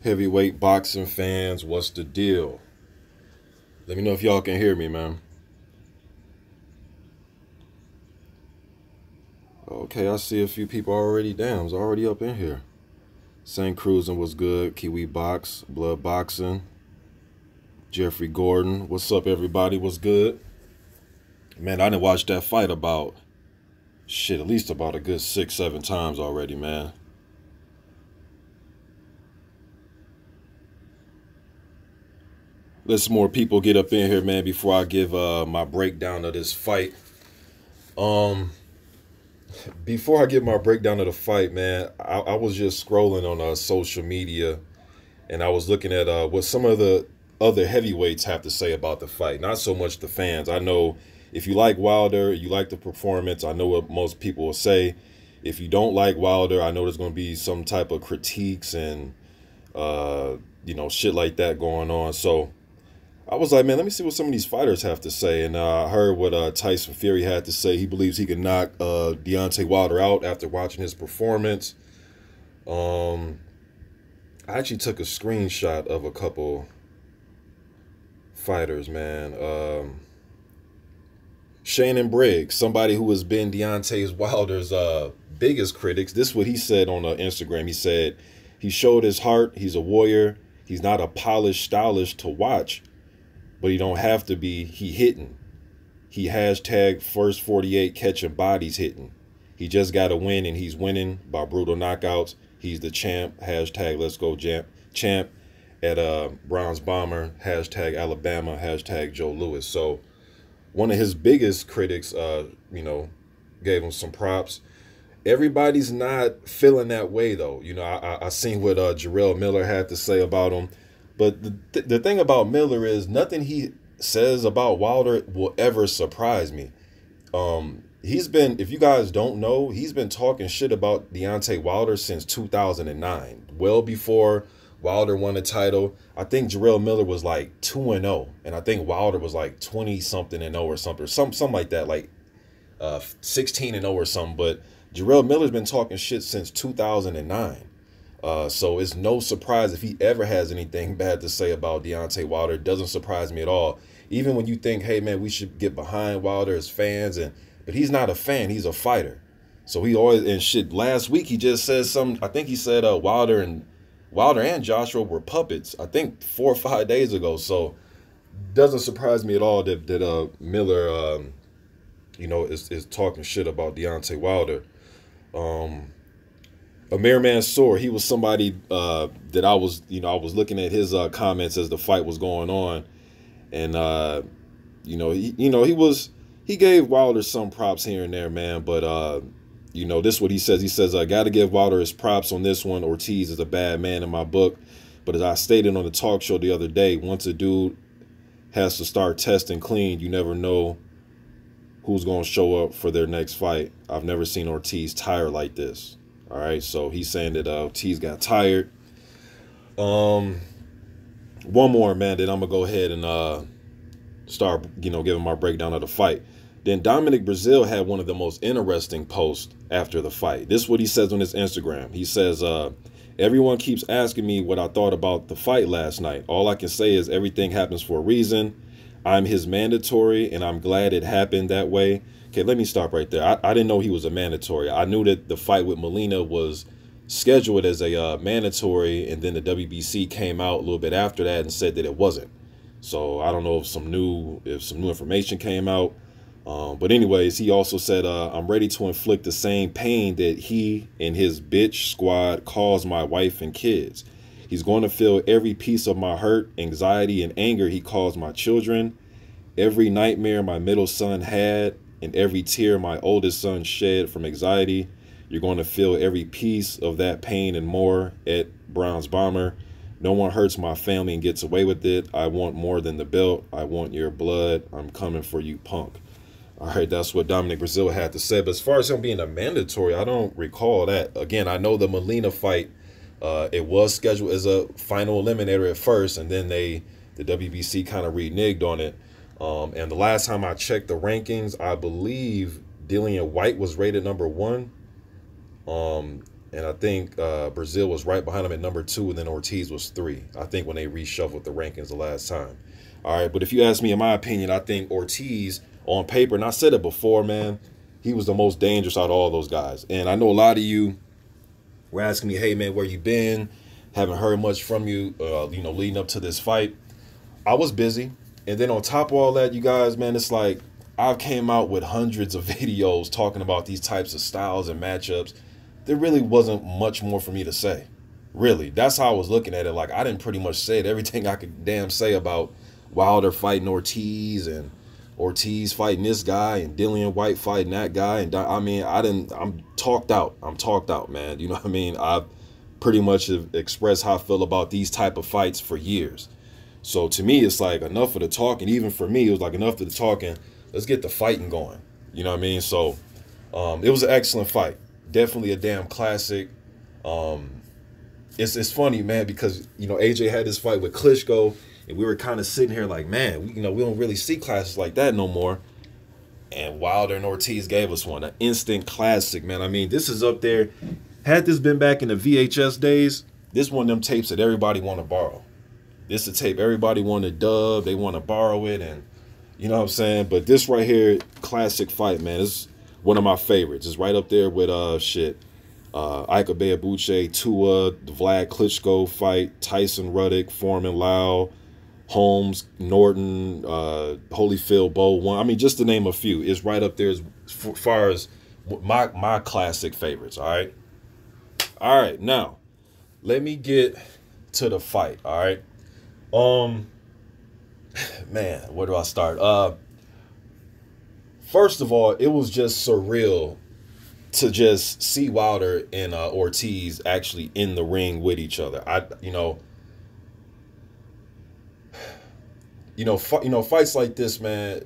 Heavyweight boxing fans, what's the deal? Let me know if y'all can hear me, man. Okay, I see a few people already. Damn, it's already up in here. St. Cruising was good. Kiwi Box, Blood Boxing, Jeffrey Gordon. What's up, everybody? What's good? Man, I didn't watch that fight about at least about a good 6, 7 times already, man. Let some more people get up in here, man, before I give my breakdown of this fight. Um, Before I give my breakdown of the fight, man, I was just scrolling on social media and I was looking at what some of the other heavyweights have to say about the fight. Not so much the fans. I know if you like Wilder, you like the performance. I know what most people will say. If you don't like Wilder, I know there's going to be some type of critiques and shit like that going on. So I was like, man, let me see what some of these fighters have to say. And I heard what Tyson Fury had to say. He believes he can knock Deontay Wilder out after watching his performance. I actually took a screenshot of a couple fighters, man. Shannon Briggs, somebody who has been Deontay Wilder's biggest critics. This is what he said on Instagram. He said, he showed his heart. He's a warrior. He's not a polished, stylish to watch, but he don't have to be. He hitting. He hashtag first 48 catching bodies hitting. He just got to win, and he's winning by brutal knockouts. He's the champ. Hashtag let's go champ at Browns Bomber. Hashtag Alabama. Hashtag Joe Louis. So one of his biggest critics, gave him some props. Everybody's not feeling that way, though. I seen what Jarrell Miller had to say about him. But the thing about Miller is nothing he says about Wilder will ever surprise me. He's been, if you guys don't know, he's been talking shit about Deontay Wilder since 2009, well before Wilder won the title. I think Jarrell Miller was like 2-0, and I think Wilder was like 20-something-0 or something like that, like 16-0 or something. But Jarrell Miller's been talking shit since 2009. So it's no surprise if he ever has anything bad to say about Deontay Wilder. It doesn't surprise me at all. Even when you think, hey, man, we should get behind Wilder as fans, but he's not a fan. He's a fighter. So he always, and shit, last week he just said something. I think he said Wilder and Joshua were puppets, I think 4 or 5 days ago. So doesn't surprise me at all that Miller, is talking shit about Deontay Wilder. Amir Mansour, he was somebody that I was looking at his comments as the fight was going on, and he gave Wilder some props here and there, man. But this is what he says. He says, I got to give Wilder his props on this one. Ortiz is a bad man in my book, but as I stated on the talk show the other day, once a dude has to start testing clean, you never know who's going to show up for their next fight. I've never seen Ortiz tired like this. All right, so he's saying that Ortiz got tired. One more, man, then I'm going to go ahead and start, giving my breakdown of the fight. Then Dominic Brazil had one of the most interesting posts after the fight. This is what he says on his Instagram. He says, everyone keeps asking me what I thought about the fight last night. All I can say is everything happens for a reason. I'm his mandatory, and I'm glad it happened that way. Okay, let me stop right there. I didn't know he was a mandatory. I knew that the fight with Molina was scheduled as a mandatory, and then the WBC came out a little bit after that and said that it wasn't. So I don't know if some new information came out. But anyways, he also said, I'm ready to inflict the same pain that he and his bitch squad caused my wife and kids. He's going to feel every piece of my hurt, anxiety, and anger he caused my children, every nightmare my middle son had, and every tear my oldest son shed from anxiety. You're going to feel every piece of that pain and more at Browns Bomber. No one hurts my family and gets away with it. I want more than the belt. I want your blood. I'm coming for you, punk. All right, that's what Dominic Brazil had to say. But as far as him being a mandatory, I don't recall that. Again, I know the Molina fight, it was scheduled as a final eliminator at first, and then the WBC kind of reneged on it. And the last time I checked the rankings, I believe Dillian White was rated #1. And I think Brazil was right behind him at number 2, and then Ortiz was 3. I think when they reshuffled the rankings the last time. All right, but if you ask me, in my opinion, I think Ortiz on paper, and I said it before, man, he was the most dangerous out of all those guys. And I know a lot of you were asking me, hey, man, where you been? Haven't heard much from you, leading up to this fight. I was busy. And then on top of all that, you guys, man, it's like I've came out with hundreds of videos talking about these types of styles and matchups. There really wasn't much more for me to say. Really. That's how I was looking at it. Like, I didn't pretty much say everything I could damn say about Wilder fighting Ortiz and Ortiz fighting this guy and Dillian White fighting that guy. And I mean, I'm talked out. I'm talked out, man. You know what I mean? I've pretty much have expressed how I feel about these type of fights for years. So to me, it's like enough of the talking. Even for me, it was like enough of the talking. Let's get the fighting going. You know what I mean? So it was an excellent fight. Definitely a damn classic. It's funny, man, because, AJ had this fight with Klitschko, and we were kind of sitting here like, man, we don't really see classes like that no more. And Wilder and Ortiz gave us one, an instant classic, man. I mean, this is up there. Had this been back in the VHS days, this one of them tapes that everybody want to borrow. This is a tape everybody want to dub, they want to borrow it, and you know what I'm saying? But this right here, classic fight, man. It's one of my favorites. It's right up there with Ika Beabuche, Tua, the Vlad Klitschko fight, Tyson Ruddock, Foreman Lau, Holmes, Norton, Holyfield, Bowe one. I mean, just to name a few, it's right up there as far as my classic favorites. All right. Now, let me get to the fight. All right. Man, where do I start? First of all, it was just surreal to just see Wilder and Ortiz actually in the ring with each other. Fights like this, man,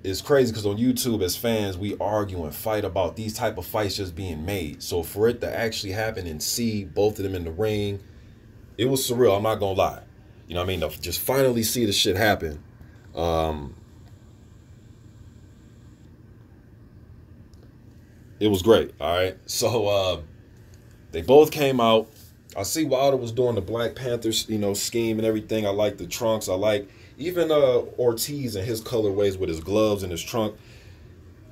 is crazy because on YouTube as fans, we argue and fight about these type of fights just being made. So for it to actually happen and see both of them in the ring, it was surreal. I'm not gonna lie. You know what I mean? To just finally see the shit happen. It was great. All right. So they both came out. I see Wilder was doing the Black Panther, scheme and everything. I like the trunks. I like even Ortiz and his colorways with his gloves and his trunk.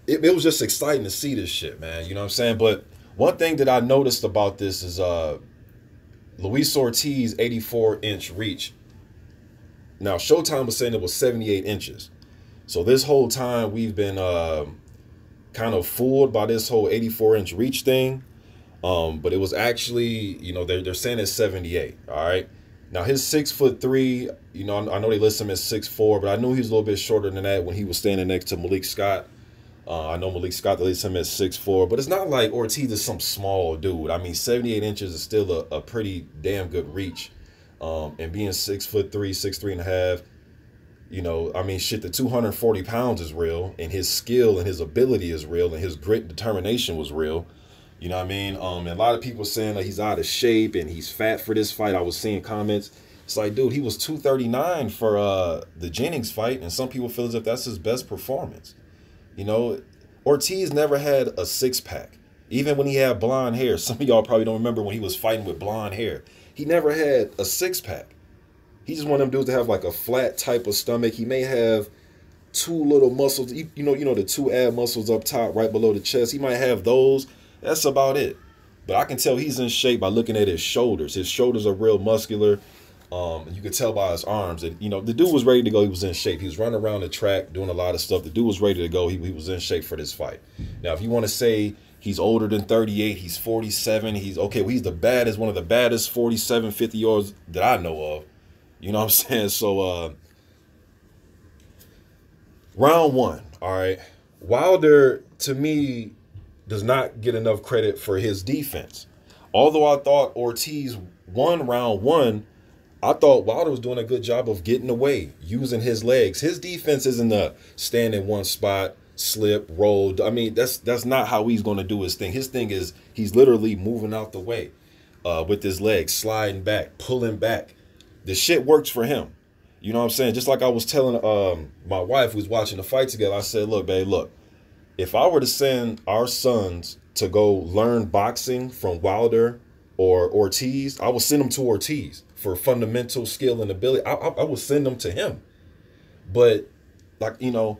It was just exciting to see this shit, man. You know what I'm saying? But one thing that I noticed about this is Luis Ortiz 84-inch reach. Now, Showtime was saying it was 78 inches. So this whole time we've been kind of fooled by this whole 84-inch reach thing. But it was actually, they're saying it's 78. All right. Now his 6'3", I know they list him as 6'4", but I knew he was a little bit shorter than that when he was standing next to Malik Scott. I know Malik Scott, they list him as 6'4", but it's not like Ortiz is some small dude. I mean, 78 inches is still a pretty damn good reach. And being 6'3", 6'3.5", I mean, shit, the 240 pounds is real, and his skill and his ability is real, and his grit and determination was real. You know what I mean? And a lot of people saying that he's out of shape and he's fat for this fight. I was seeing comments. It's like, dude, he was 239 for the Jennings fight, and some people feel as if that's his best performance. Ortiz never had a six-pack. Even when he had blonde hair. Some of y'all probably don't remember when he was fighting with blonde hair. He never had a six-pack. He's just one of them dudes that have like a flat type of stomach. He may have two little muscles, the two ab muscles up top right below the chest. He might have those. That's about it. But I can tell he's in shape by looking at his shoulders. His shoulders are real muscular. You can tell by his arms that, the dude was ready to go. He was in shape. He was running around the track doing a lot of stuff. The dude was ready to go. He was in shape for this fight. Now, if you want to say he's older than 38, he's 47. He's the baddest, one of the baddest 47, 50-year-olds that I know of. You know what I'm saying? So, round one, all right. Wilder, to me, does not get enough credit for his defense. Although I thought Ortiz won round one, I thought Wilder was doing a good job of getting away, using his legs. His defense isn't a stand in one spot, slip, roll. I mean, that's not how he's going to do his thing. His thing is he's literally moving out the way with his legs, sliding back, pulling back. The shit works for him. You know what I'm saying? Just like I was telling my wife who's watching the fight together, I said, look, babe, look. If I were to send our sons to go learn boxing from Wilder or Ortiz, I would send them to Ortiz for fundamental skill and ability. I would send them to him. But like, you know,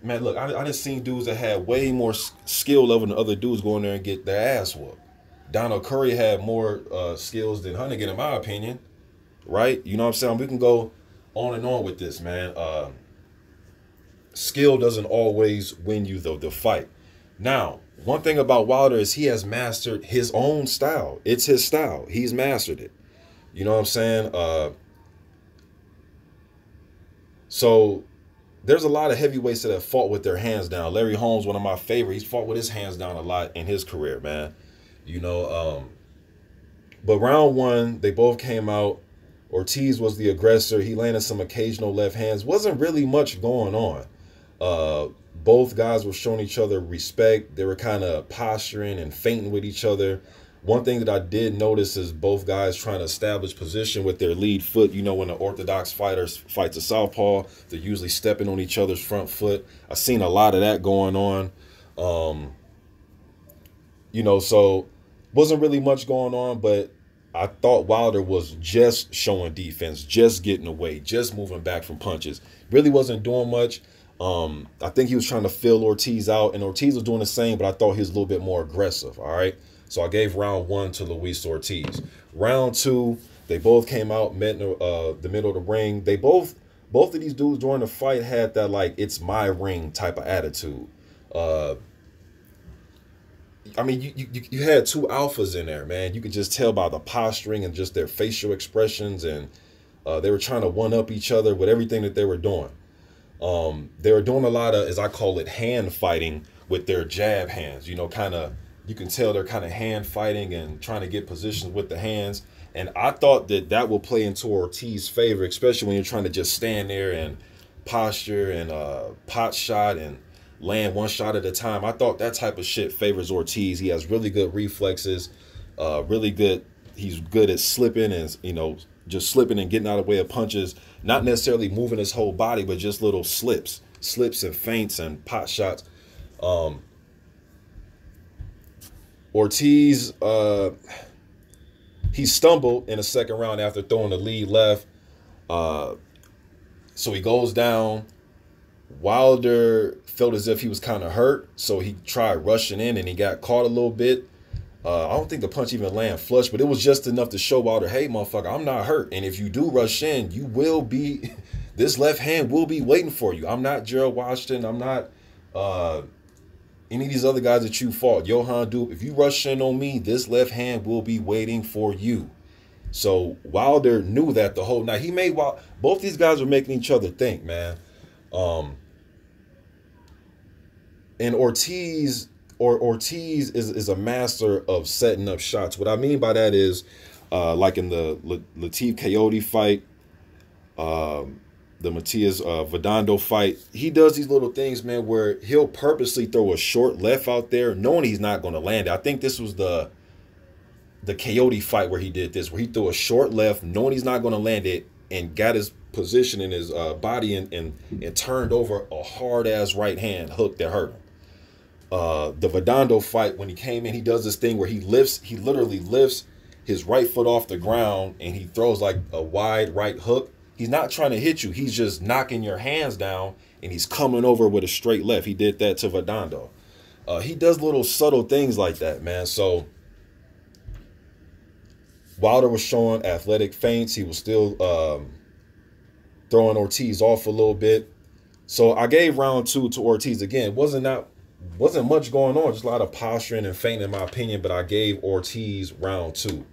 man, look, I done seen dudes that had way more skill level than other dudes going there and get their ass whooped. Donald Curry had more skills than Hunnigan, in my opinion, right? You know what I'm saying? We can go on and on with this, man. Skill doesn't always win you the fight. Now, one thing about Wilder is he has mastered his own style. It's his style. He's mastered it. You know what I'm saying? So there's a lot of heavyweights that have fought with their hands down. Larry Holmes, one of my favorites, he's fought with his hands down a lot in his career, man. You know, but round one, they both came out. Ortiz was the aggressor. He landed some occasional left hands. Wasn't really much going on. Both guys were showing each other respect. They were kind of posturing and feinting with each other. One thing that I did notice is both guys trying to establish position with their lead foot. You know, when the orthodox fighters fight a southpaw, they're usually stepping on each other's front foot. I've seen a lot of that going on. You know, so wasn't really much going on, but I thought Wilder was just showing defense, just getting away, just moving back from punches. Really wasn't doing much. I think he was trying to fill Ortiz out, and Ortiz was doing the same, but I thought he was a little bit more aggressive, all right? So I gave round one to Luis Ortiz. Round two, they both came out, met in the middle of the ring. They both of these dudes during the fight had that, like, it's my ring type of attitude. I mean, you had two alphas in there, man. You could just tell by the posturing and just their facial expressions, and they were trying to one-up each other with everything that they were doing. They were doing a lot of, as I call it, hand fighting with their jab hands. You know, kind of, you can tell they're kind of hand fighting and trying to get positions with the hands. And I thought that will play into Ortiz's favor, especially when you're trying to just stand there and posture and pot shot and land one shot at a time. I thought that type of shit favors Ortiz. He has really good reflexes, really good. He's good at slipping and, you know, just slipping and getting out of the way of punches. Not necessarily moving his whole body, but just little slips and feints and pot shots. Ortiz, he stumbled in the second round after throwing the lead left. So he goes down. Wilder felt as if he was kind of hurt, so he tried rushing in and he got caught a little bit. I don't think the punch even landed flush, but it was just enough to show Wilder, hey, motherfucker, I'm not hurt. And if you do rush in, you will be, this left hand will be waiting for you. I'm not Gerald Washington. I'm not any of these other guys that you fought. Johan Dupe, if you rush in on me, this left hand will be waiting for you. So Wilder knew that the whole night. He made, both these guys were making each other think, man. And Ortiz is a master of setting up shots. What I mean by that is, like in the Latif Coyote fight, the Matias Vedando fight, he does these little things, man, where he'll purposely throw a short left out there, knowing he's not going to land it. I think this was the Coyote fight where he did this, where he threw a short left, knowing he's not going to land it, and got his position in his body and turned over a hard-ass right hand hook that hurt him. The Vedando fight, when he came in, he does this thing where he literally lifts his right foot off the ground and he throws like a wide right hook. He's not trying to hit you. He's just knocking your hands down and he's coming over with a straight left. He did that to Vedando. He does little subtle things like that, man. So Wilder was showing athletic feints. He was still throwing Ortiz off a little bit. So I gave round two to Ortiz. Again, wasn't much going on, just a lot of posturing and feinting in my opinion, but I gave Ortiz round two.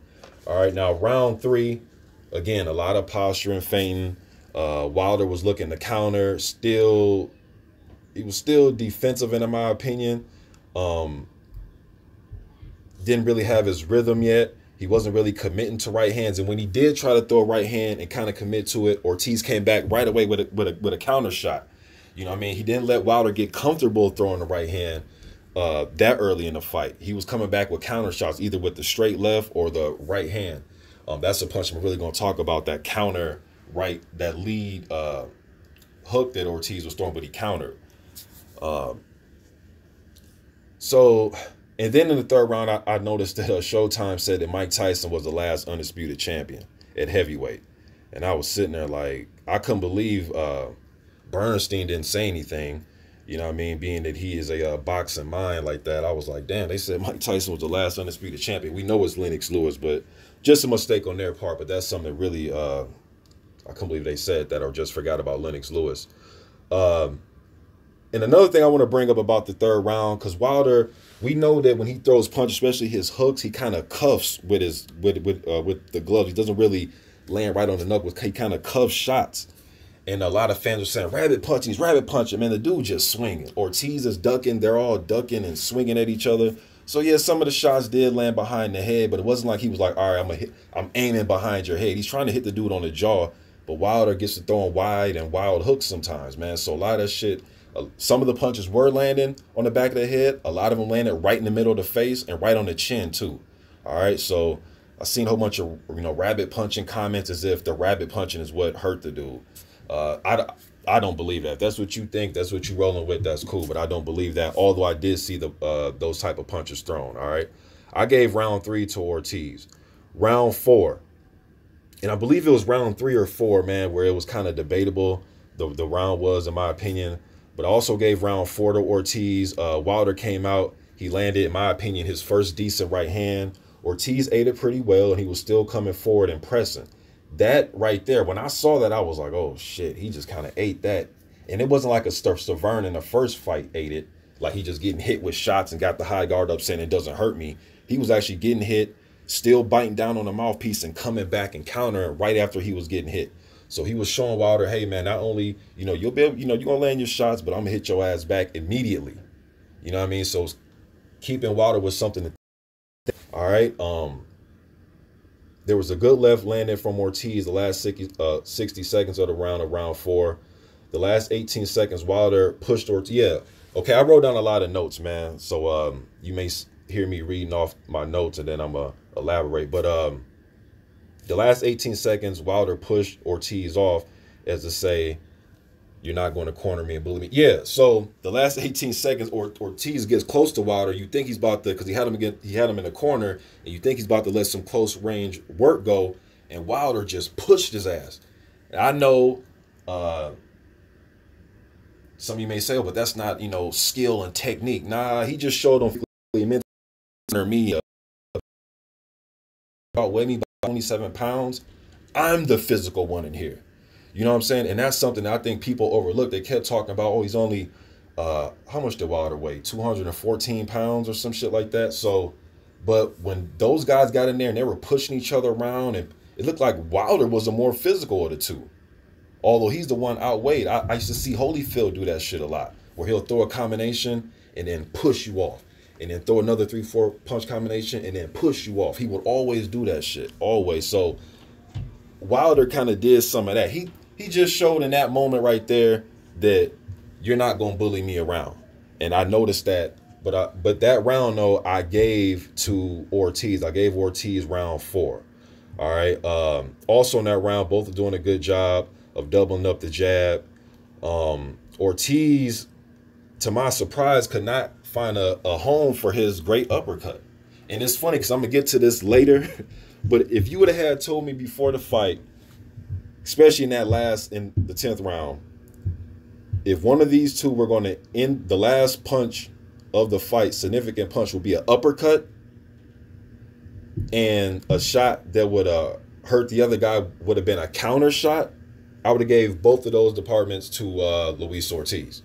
All right, now round three, again, a lot of posturing, feinting. Wilder was looking to counter, he was still defensive in my opinion. Didn't really have his rhythm yet. He wasn't really committing to right hands, and when he did try to throw a right hand and kind of commit to it, Ortiz came back right away with a counter shot. You know what I mean? He didn't let Wilder get comfortable throwing the right hand that early in the fight. He was coming back with counter shots, either with the straight left or the right hand. That's a punch I'm really going to talk about, that counter right, that lead hook that Ortiz was throwing, but he countered. So And then in the third round, I noticed that Showtime said that Mike Tyson was the last undisputed champion at heavyweight. And I was sitting there like, I couldn't believe Bernstein didn't say anything. You know what I mean? Being that he is a boxing mind like that, I was like, damn, they said Mike Tyson was the last undisputed champion. We know it's Lennox Lewis, but just a mistake on their part. But that's something that really, I couldn't believe they said that or just forgot about Lennox Lewis. And another thing I want to bring up about the third round, because Wilder, we know that when he throws punches, especially his hooks, he kind of cuffs with his with the gloves. He doesn't really land right on the knuckles. He kind of cuffs shots. And a lot of fans are saying, rabbit punching, he's rabbit punching. Man, the dude just swinging. Ortiz is ducking. They're all ducking and swinging at each other. So, yeah, some of the shots did land behind the head, but it wasn't like he was like, all right, I'm aiming behind your head. He's trying to hit the dude on the jaw, but Wilder gets to throwing wide and wild hooks sometimes, man. So a lot of that shit, some of the punches were landing on the back of the head. A lot of them landed right in the middle of the face and right on the chin, too. All right, so I seen a whole bunch of, rabbit punching comments as if the rabbit punching is what hurt the dude. I don't believe that. If that's what you think, that's what you rolling with, that's cool. But I don't believe that, although I did see those type of punches thrown, all right? I gave round 3 to Ortiz. Round 4, and I believe it was round 3 or 4, man, where it was kind of debatable, the round was, in my opinion. But I also gave round 4 to Ortiz. Wilder came out. He landed, in my opinion, his first decent right hand. Ortiz ate it pretty well, and he was still coming forward and pressing. That right there, when I saw that, I was like, oh, shit, he just kind of ate that. And it wasn't like a Severn in the first fight ate it, like he just getting hit with shots and got the high guard up saying it doesn't hurt me. He was actually getting hit, still biting down on the mouthpiece and coming back and countering right after he was getting hit. So he was showing Wilder, hey, man, not only, you'll be able, you're going to land your shots, but I'm going to hit your ass back immediately. You know what I mean? So keeping Wilder was something to, all right. There was a good left landing from Ortiz the last 60 seconds of the round of round 4. The last 18 seconds, Wilder pushed Ortiz. Yeah, okay, I wrote down a lot of notes, man. So you may hear me reading off my notes and then I'm going to elaborate. But the last 18 seconds, Wilder pushed Ortiz off as to say, you're not going to corner me and bully me. Yeah, so the last 18 seconds, Ortiz gets close to Wilder. You think he's about to, because he had him in the corner, and you think he's about to let some close range work go, and Wilder just pushed his ass. And I know some of you may say, oh, but that's not, skill and technique. Nah, he just showed him me weigh me about 27 pounds. I'm the physical one in here. You know what I'm saying? And that's something that I think people overlook. They kept talking about, oh, he's only, how much did Wilder weigh? 214 pounds or some shit like that. So, but when those guys got in there and they were pushing each other around, and it looked like Wilder was the more physical of the two. Although he's the one outweighed. I used to see Holyfield do that shit a lot, where he'll throw a combination and then push you off. And then throw another 3-4 punch combination and then push you off. He would always do that shit, always. So Wilder kind of did some of that. He just showed in that moment right there that you're not going to bully me around. And I noticed that. But that round, though, I gave to Ortiz. I gave Ortiz round 4. All right. Also in that round, both are doing a good job of doubling up the jab. Ortiz, to my surprise, could not find a home for his great uppercut. And it's funny because I'm going to get to this later. But if you would have had told me before the fight, especially in the 10th round, if one of these two were going to end the last punch of the fight, significant punch, would be an uppercut, and a shot that would hurt the other guy would have been a counter shot, I would have gave both of those departments to Luis Ortiz.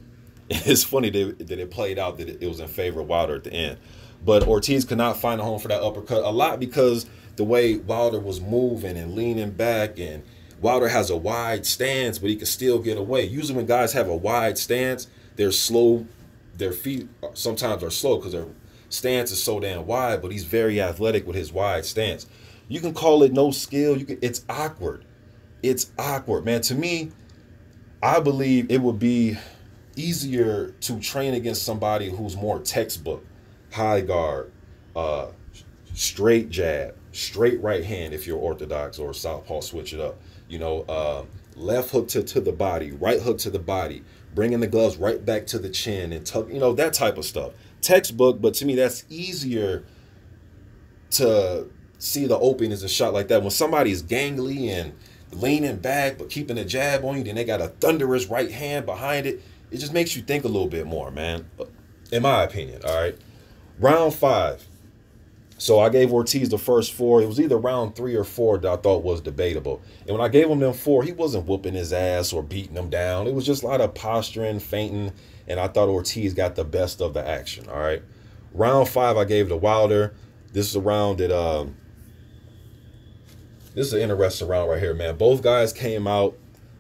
It's funny that it played out that it was in favor of Wilder at the end. But Ortiz could not find a home for that uppercut, a lot because the way Wilder was moving and leaning back, and Wilder has a wide stance, but he can still get away. Usually when guys have a wide stance, they're slow. Their feet sometimes are slow because their stance is so damn wide, but he's very athletic with his wide stance. You can call it no skill. It's awkward. It's awkward, man. To me, I believe it would be easier to train against somebody who's more textbook, high guard, straight jab, straight right hand if you're orthodox, or southpaw, switch it up. Left hook to the body, right hook to the body, bringing the gloves right back to the chin and tuck, that type of stuff. textbook, but to me that's easier to see the opening as a shot like that. When somebody's gangly and leaning back but keeping a jab on you, then they got a thunderous right hand behind it. It just makes you think a little bit more, man. In my opinion, all right. Round 5. So I gave Ortiz the first 4. It was either round 3 or 4 that I thought was debatable. And when I gave him them 4, he wasn't whooping his ass or beating him down. It was just a lot of posturing, feinting, and I thought Ortiz got the best of the action, all right? Round 5, I gave to Wilder. This is a round that, this is an interesting round right here, man. Both guys came out.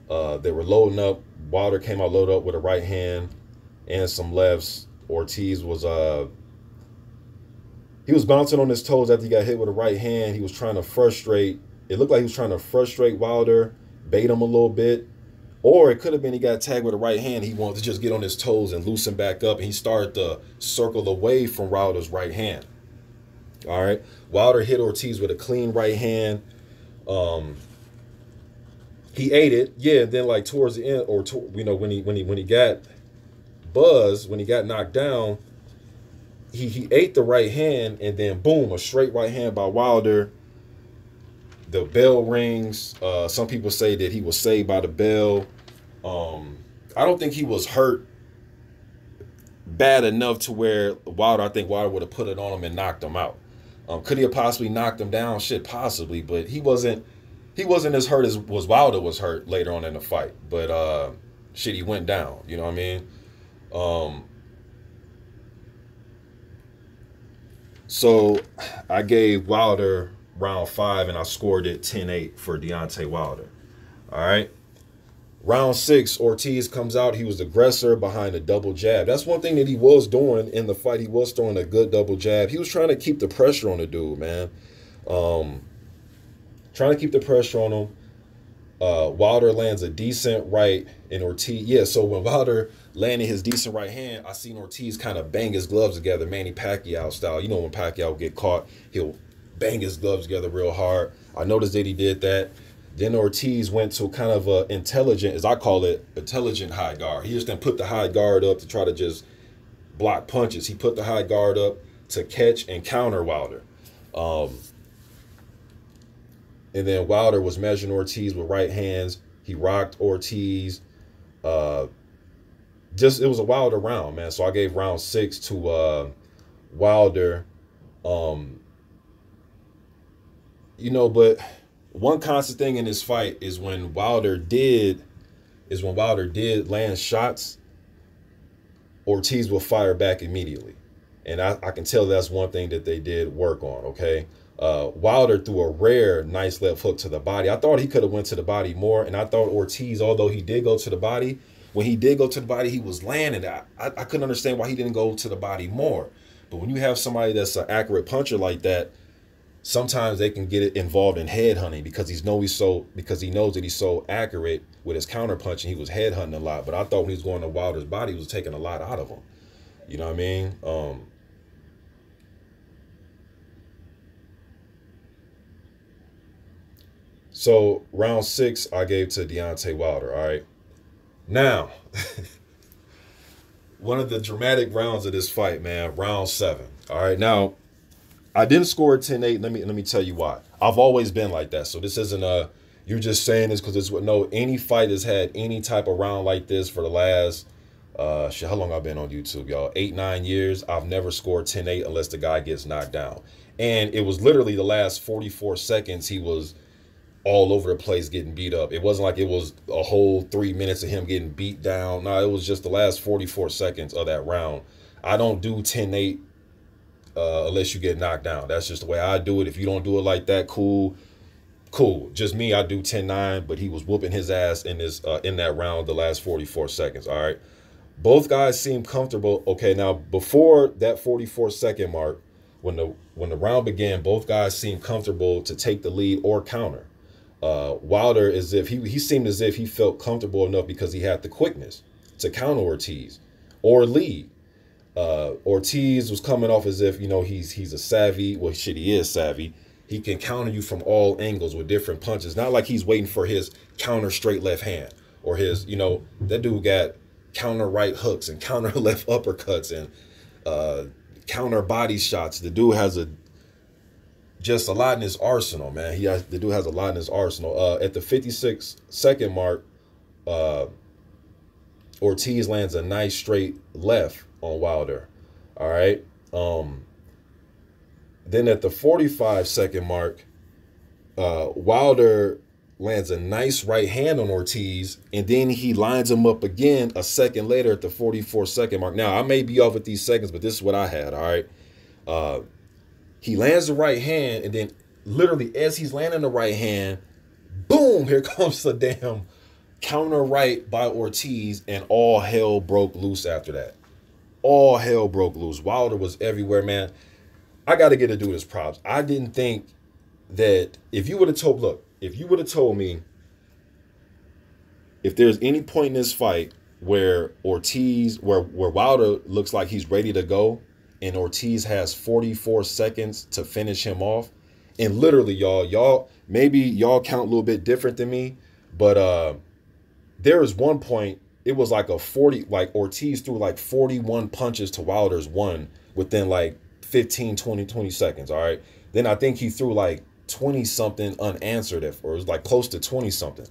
They were loading up. Wilder came out loaded up with a right hand and some lefts. Ortiz was, he was bouncing on his toes after he got hit with a right hand. He was trying to frustrate. It looked like he was trying to frustrate Wilder, bait him a little bit. Or it could have been he got tagged with a right hand. He wanted to just get on his toes and loosen back up. And he started to circle away from Wilder's right hand. All right. Wilder hit Ortiz with a clean right hand. He ate it. Yeah. And then like towards the end, or when he got buzzed, when he got knocked down, he ate the right hand, and then boom, a straight right hand by Wilder. The bell rings. Some people say that he was saved by the bell. I don't think he was hurt bad enough to where I think Wilder would have put it on him and knocked him out. Could he have possibly knocked him down? Shit, possibly, but he wasn't as hurt as Wilder was hurt later on in the fight. But shit, he went down. You know what I mean? So I gave Wilder round 5, and I scored it 10-8 for Deontay Wilder. All right. Round 6, Ortiz comes out. He was the aggressor behind a double jab. That's one thing that he was doing in the fight. He was throwing a good double jab. He was trying to keep the pressure on the dude, man. Trying to keep the pressure on him. Wilder lands a decent right, and Ortiz, yeah, so when Wilder landed his decent right hand, I seen Ortiz kind of bang his gloves together, Manny Pacquiao style. You know, when Pacquiao would get caught, he'll bang his gloves together real hard. I noticed that he did that. Then Ortiz went to kind of a intelligent, as I call it, intelligent high guard. He just didn't put the high guard up to try to just block punches. He put the high guard up to catch and counter Wilder. And then Wilder was measuring Ortiz with right hands. He rocked Ortiz. It was a Wilder round, man. So I gave round 6 to Wilder. But one constant thing in this fight is when Wilder did land shots, Ortiz will fire back immediately. And I can tell that's one thing that they did work on, okay? Wilder threw a rare nice left hook to the body. I thought he could have went to the body more, and I thought Ortiz, although he did go to the body, when he did go to the body, he was landing. I couldn't understand why he didn't go to the body more. But when you have somebody that's an accurate puncher like that, sometimes they can get it involved in head hunting because he knows that he's so accurate with his counter punching. He was head hunting a lot, but I thought when he was going to Wilder's body, he was taking a lot out of him. You know what I mean? So round 6, I gave to Deontay Wilder. All right. Now, one of the dramatic rounds of this fight, man, round 7. All right. Now, I didn't score a 10-8. Let me tell you why. I've always been like that. So this isn't you're just saying this because it's what, no, any fight has had any type of round like this for the last, how long I've been on YouTube, y'all? 8-9 years. I've never scored 10-8 unless the guy gets knocked down. And it was literally the last 44 seconds he was all over the place getting beat up. It wasn't like it was a whole 3 minutes of him getting beat down. No, it was just the last 44 seconds of that round. I don't do 10-8 unless you get knocked down. That's just the way I do it. If you don't do it like that, cool. Just me, I do 10-9, but he was whooping his ass in that round the last 44 seconds, all right? Both guys seemed comfortable. Okay, now before that 44-second mark, when the round began, both guys seemed comfortable to take the lead or counter. Wilder, as if he seemed as if he felt comfortable enough because he had the quickness to counter Ortiz or lead. Ortiz was coming off as if, he's a savvy. Well, shit, he is savvy. He can counter you from all angles with different punches. Not like he's waiting for his counter straight left hand or his, that dude got counter right hooks and counter left uppercuts and uh, counter body shots. The dude has just a lot in his arsenal, man. The dude has a lot in his arsenal. At the 56-second mark, Ortiz lands a nice straight left on Wilder. All right. Then at the 45-second mark, Wilder lands a nice right hand on Ortiz, and then he lines him up again a second later at the 44-second mark. Now, I may be off with these seconds, but this is what I had, all right? He lands the right hand, and then literally as he's landing the right hand, boom, here comes the damn counter right by Ortiz, and all hell broke loose after that. All hell broke loose. Wilder was everywhere, man. I got to get a dude his props. I didn't think that if you would have told me if there's any point in this fight where where Wilder looks like he's ready to go and Ortiz has 44 seconds to finish him off, and literally y'all maybe y'all count a little bit different than me, but there was one point, it was like Ortiz threw like 41 punches to Wilder's one within like 15, 20 seconds, all right? Then I think he threw like 20-something unanswered, or it was like close to 20-something.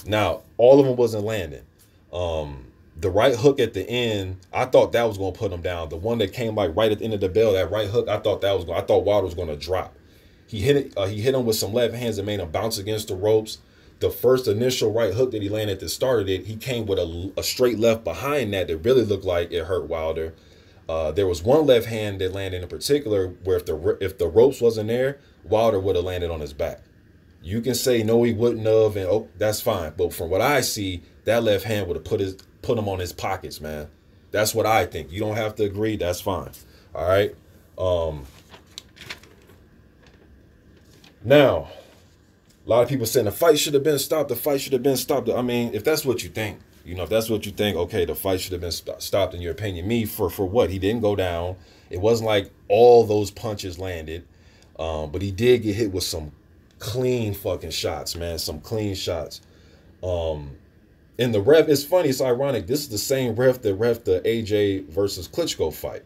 Now, all of them wasn't landing. The right hook at the end, I thought that was going to put him down. The one that came like right at the end of the bell, that right hook, I thought Wilder was going to drop. He hit him with some left hands that made him bounce against the ropes. The first initial right hook that he landed that started it, he came with a straight left behind that really looked like it hurt Wilder. There was one left hand that landed in particular where if the ropes wasn't there, Wilder would have landed on his back. You can say no, he wouldn't have, and that's fine. But from what I see, that left hand would have put him on his pockets, man. That's what I think. You don't have to agree. That's fine. All right. Now, a lot of people saying the fight should have been stopped. The fight should have been stopped. I mean, if that's what you think, if that's what you think, okay, the fight should have been stopped in your opinion. Me, for what? He didn't go down. It wasn't like all those punches landed. But he did get hit with some clean fucking shots, man. Some clean shots. And the ref, it's funny, it's ironic. This is the same ref that ref the AJ versus Klitschko fight.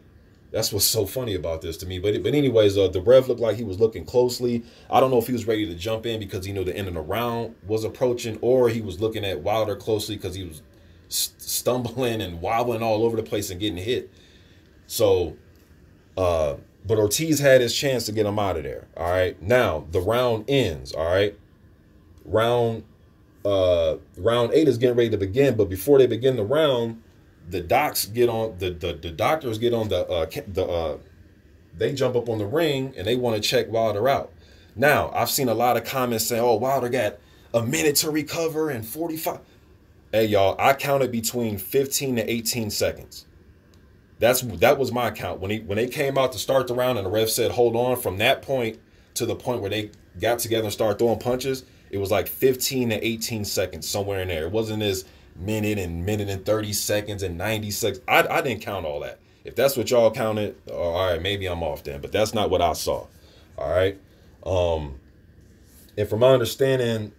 That's what's so funny about this to me. But anyways, the ref looked like he was looking closely. I don't know if he was ready to jump in because he knew the end of the round was approaching, or he was looking at Wilder closely because he was stumbling and wobbling all over the place and getting hit. So, but Ortiz had his chance to get him out of there. All right. Now the round ends. All right. Round 8 is getting ready to begin, but before they begin the round, the doctors get on they jump up on the ring and they want to check Wilder out. Now, I've seen a lot of comments saying, "Oh, Wilder got a minute to recover and 45." Hey, y'all, I counted between 15 to 18 seconds. That was my count. When they came out to start the round and the ref said, "Hold on," from that point to the point where they got together and started throwing punches, it was like 15 to 18 seconds, somewhere in there. It wasn't this minute and 30 seconds and 90 seconds. I didn't count all that. If that's what y'all counted, all right, maybe I'm off then. But that's not what I saw. All right. And from my understanding,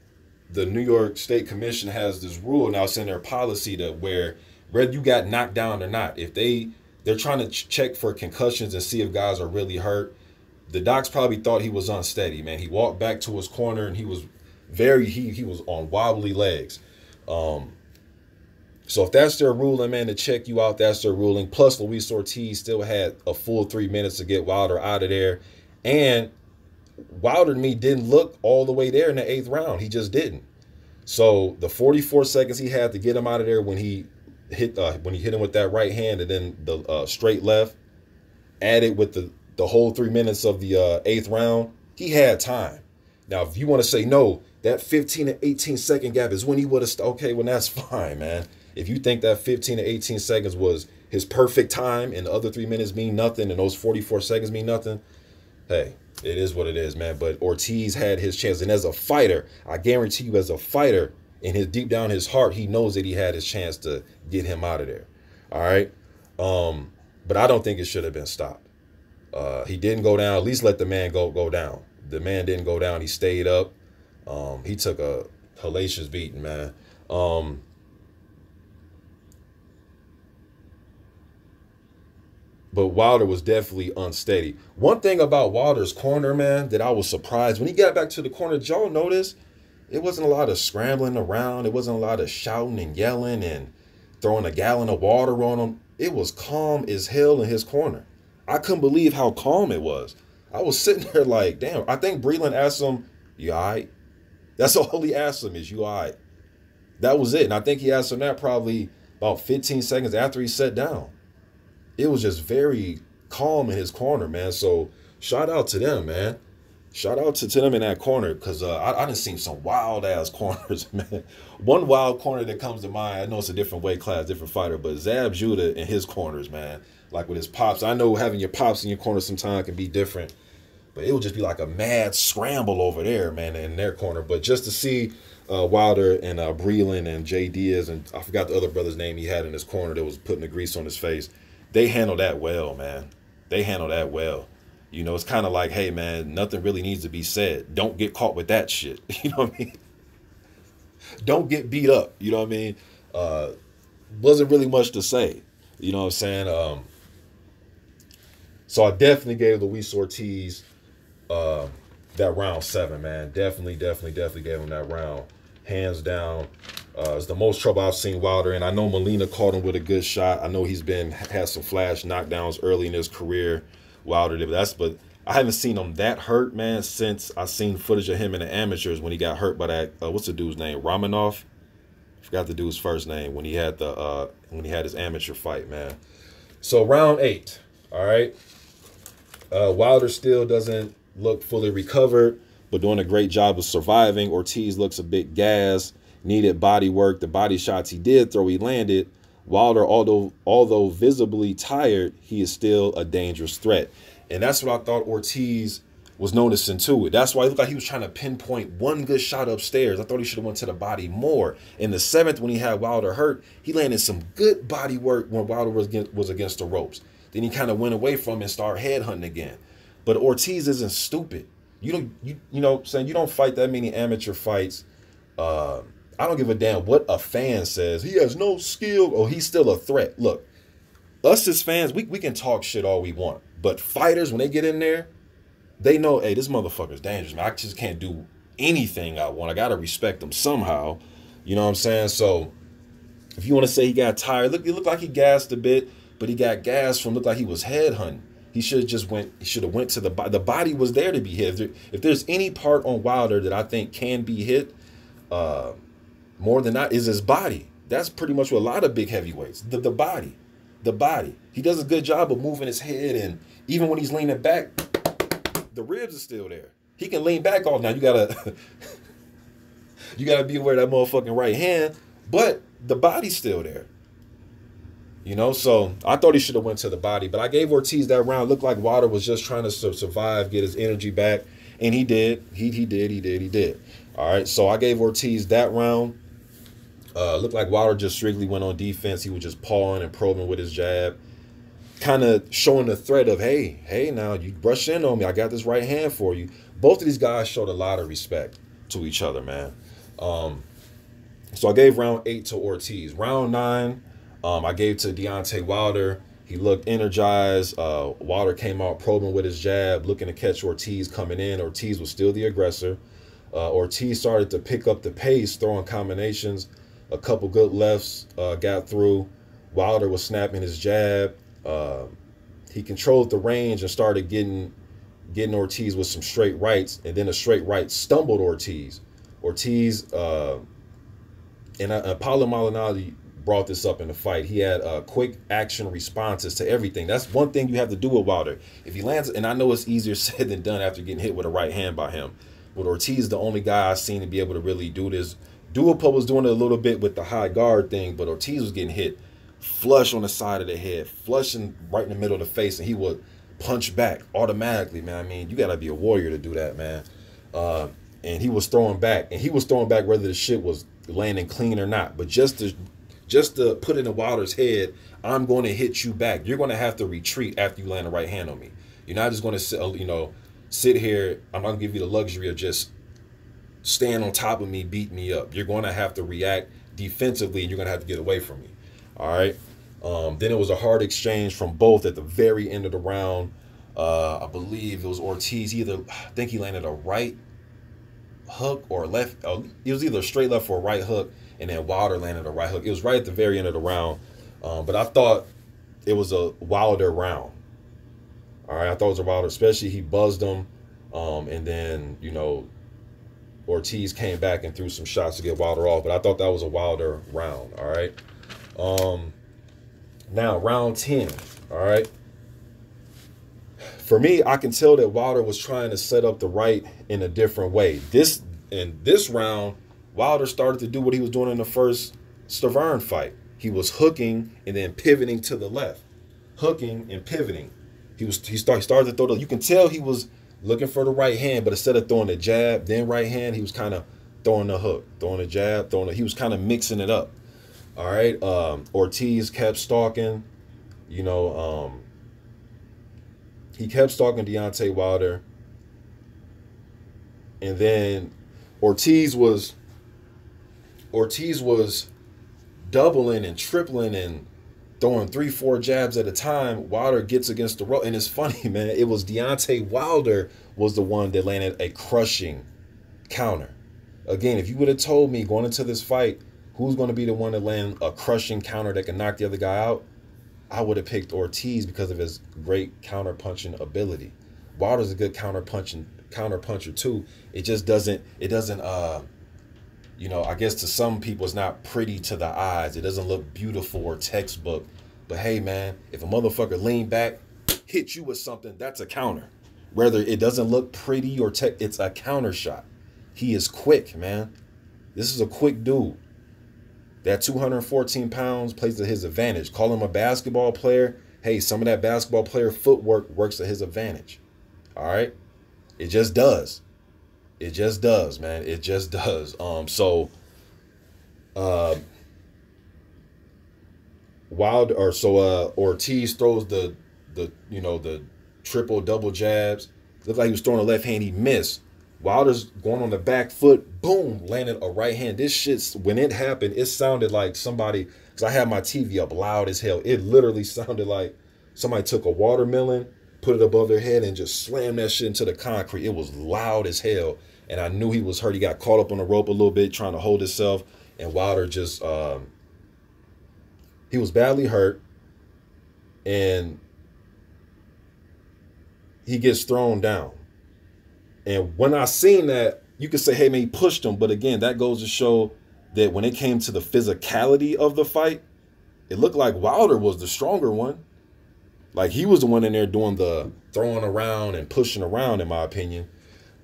the New York State Commission has this rule now. It's in their policy to where whether you got knocked down or not, if they're trying to check for concussions and see if guys are really hurt. The docs probably thought he was unsteady, man. He walked back to his corner and he was he was on wobbly legs. So if that's their ruling, man, to check you out, that's their ruling. Plus, Luis Ortiz still had a full 3 minutes to get Wilder out of there. And Wilder to me didn't look all the way there in the 8th round. He just didn't. So the 44 seconds he had to get him out of there when he hit him with that right hand and then the straight left, added with the whole 3 minutes of the 8th round, he had time. Now, if you want to say no, that 15 to 18 second gap is when he would have, okay, well, that's fine, man. If you think that 15 to 18 seconds was his perfect time and the other 3 minutes mean nothing and those 44 seconds mean nothing, hey, it is what it is, man. But Ortiz had his chance. And as a fighter, I guarantee you, as a fighter, in his deep down his heart, he knows that he had his chance to get him out of there. All right. But I don't think it should have been stopped. He didn't go down. At least let the man go down. The man didn't go down. He stayed up. He took a hellacious beating, man. But Wilder was definitely unsteady. One thing about Wilder's corner, man, that I was surprised when he got back to the corner, did y'all notice? It wasn't a lot of scrambling around. It wasn't a lot of shouting and yelling and throwing a gallon of water on him. It was calm as hell in his corner. I couldn't believe how calm it was. I was sitting there like, damn. I think Breland asked him, "You all right?" That's all he asked him is, "You all right?" That was it. And I think he asked him that probably about 15 seconds after he sat down. It was just very calm in his corner, man. So shout out to them, man. Shout out to them in that corner, because I done seen some wild ass corners, man. One wild corner that comes to mind, I know it's a different weight class, different fighter, but Zab Judah in his corners, man. Like with his pops. I know having your pops in your corner sometimes can be different, but it would just be like a mad scramble over there, man, in their corner. But just to see Wilder and Breland and Jay Diaz, and I forgot the other brother's name he had in his corner that was putting the grease on his face, they handle that well, man. They handle that well. You know, it's kind of like, hey, man, nothing really needs to be said. Don't get caught with that shit. You know what I mean? Don't get beat up. You know what I mean? Wasn't really much to say. You know what I'm saying? So I definitely gave Luis Ortiz that round 7, man. Definitely gave him that round. Hands down. It's the most trouble I've seen Wilder in. I know Molina caught him with a good shot. I know he's had some flash knockdowns early in his career. Wilder did, but I haven't seen him that hurt, man, since I seen footage of him in the amateurs when he got hurt by that what's the dude's name? Romanov? I forgot the dude's first name when he had his amateur fight, man. So round 8, all right. Wilder still doesn't look fully recovered, but doing a great job of surviving. Ortiz looks a bit gassed, needed body work. The body shots he did throw, he landed. Wilder, although visibly tired, he is still a dangerous threat. And that's what I thought Ortiz was noticing too. That's why it looked like he was trying to pinpoint one good shot upstairs. I thought he should have went to the body more. In the 7th, when he had Wilder hurt, he landed some good body work when Wilder was against the ropes. Then he kind of went away from it and started headhunting again. But Ortiz isn't stupid. You know, saying you don't fight that many amateur fights. I don't give a damn what a fan says. He has no skill. Oh, he's still a threat. Look, us as fans, we can talk shit all we want. But fighters, when they get in there, they know, hey, this motherfucker's dangerous, man. I just can't do anything I want. I got to respect him somehow. You know what I'm saying? So if you want to say he got tired, it looked like he gassed a bit, but he got gassed from looked like he was headhunting. He should have just went to the body. The body was there to be hit. If there's any part on Wilder that I think can be hit, more than that is his body. That's pretty much what a lot of big heavyweights. The body. He does a good job of moving his head, and even when he's leaning back, the ribs are still there. He can lean back all now. You gotta be aware of that motherfucking right hand, but the body's still there. You know, so I thought he should have went to the body, but I gave Ortiz that round. Looked like Wilder was just trying to survive, get his energy back, and he did. He did. All right, so I gave Ortiz that round. Looked like Wilder just strictly went on defense. He was just pawing and probing with his jab, kind of showing the threat of, hey, now you brush in on me. I got this right hand for you. Both of these guys showed a lot of respect to each other, man. So I gave round 8 to Ortiz. Round 9, I gave to Deontay Wilder. He looked energized. Wilder came out probing with his jab, looking to catch Ortiz coming in. Ortiz was still the aggressor. Ortiz started to pick up the pace, throwing combinations. A couple good lefts got through. Wilder was snapping his jab. He controlled the range and started getting Ortiz with some straight rights, and then a straight right stumbled Ortiz. Ortiz and Paulo Maldonado brought this up in the fight. He had quick action responses to everything. That's one thing you have to do with Wilder. If he lands, and I know it's easier said than done after getting hit with a right hand by him, but Ortiz is the only guy I've seen to be able to really do this. Duopo was doing it a little bit with the high guard thing, but Ortiz was getting hit flush on the side of the head, flushing right in the middle of the face, and he would punch back automatically, man. I mean, you got to be a warrior to do that, man. And he was throwing back, whether the shit was landing clean or not. But just to put it in Wilder's head, I'm going to hit you back. You're going to have to retreat after you land the right hand on me. You're not just going to sit here. I'm not going to give you the luxury of just stand on top of me, beat me up. You're going to have to react defensively, and you're going to have to get away from me. All right. Then it was a hard exchange from both at the very end of the round. I believe it was Ortiz. I think he landed a right hook or left. It was either a straight left or a right hook, and then Wilder landed a right hook. It was right at the very end of the round. But I thought it was a Wilder round. All right, I thought it was a Wilder, especially he buzzed him. And then, Ortiz came back and threw some shots to get Wilder off. But I thought that was a Wilder round. All right. Now, round 10. All right. For me, I can tell that Wilder was trying to set up the right in a different way. In this round, Wilder started to do what he was doing in the first Stavern fight. He was hooking and then pivoting to the left. Hooking and pivoting. He started to throw you can tell he was looking for the right hand, but instead of throwing the jab, then right hand, he was kind of throwing the hook, throwing the jab, he was kind of mixing it up. All right. Ortiz kept stalking, he kept stalking Deontay Wilder. And then Ortiz was doubling and tripling and throwing 3-4 jabs at a time. Wilder gets against the rope. And it's funny, man. It was Deontay Wilder was the one that landed a crushing counter. Again, if you would have told me going into this fight, who's going to be the one to land a crushing counter that can knock the other guy out, I would have picked Ortiz because of his great counter-punching ability. Wilder's a good counter-puncher too. It just doesn't, I guess to some people it's not pretty to the eyes. It doesn't look beautiful or textbook. But hey, man, if a motherfucker lean back, hit you with something, that's a counter. Whether it doesn't look pretty or it's a counter shot. He is quick, man. This is a quick dude. That 214 pounds plays to his advantage. Call him a basketball player. Hey, some of that basketball player footwork works to his advantage. All right? It just does. It just does, man. It just does. Ortiz throws the triple double jabs. Looked like he was throwing a left hand. He missed. Wilder's going on the back foot, boom, landed a right hand. This shit, when it happened, it sounded like somebody, because I had my TV up loud as hell. It literally sounded like somebody took a watermelon, put it above their head, and just slammed that shit into the concrete. It was loud as hell. And I knew he was hurt. He got caught up on the rope a little bit, trying to hold himself. And Wilder just, he was badly hurt. And he gets thrown down. And when I seen that, you could say, hey, man, he pushed him. But again, that goes to show that when it came to the physicality of the fight, it looked like Wilder was the stronger one. Like he was the one in there doing the throwing around and pushing around, in my opinion.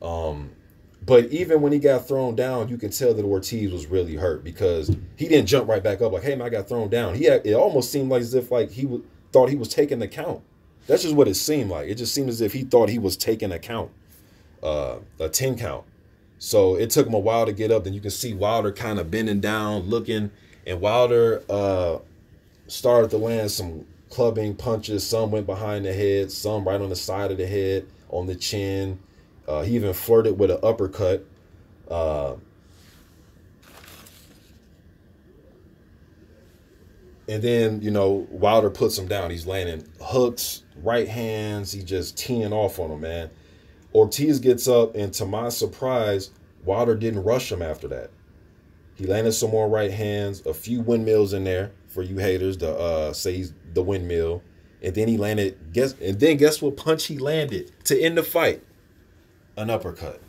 But even when he got thrown down, you can tell that Ortiz was really hurt because he didn't jump right back up like, hey, man, I got thrown down. It almost seemed like as if like thought he was taking the count. That's just what it seemed like. It just seemed as if he thought he was taking a count. A 10 count. So it took him a while to get up. Then you can see Wilder kind of bending down, looking, and Wilder started to land some clubbing punches. Some went behind the head, some right on the side of the head, on the chin. He even flirted with an uppercut. And then, Wilder puts him down. He's landing hooks, right hands. He just teeing off on him, man. Ortiz gets up, and to my surprise, Wilder didn't rush him after that. He landed some more right hands, a few windmills in there for you haters to say he's the windmill. And then he landed, guess what punch he landed to end the fight? An uppercut.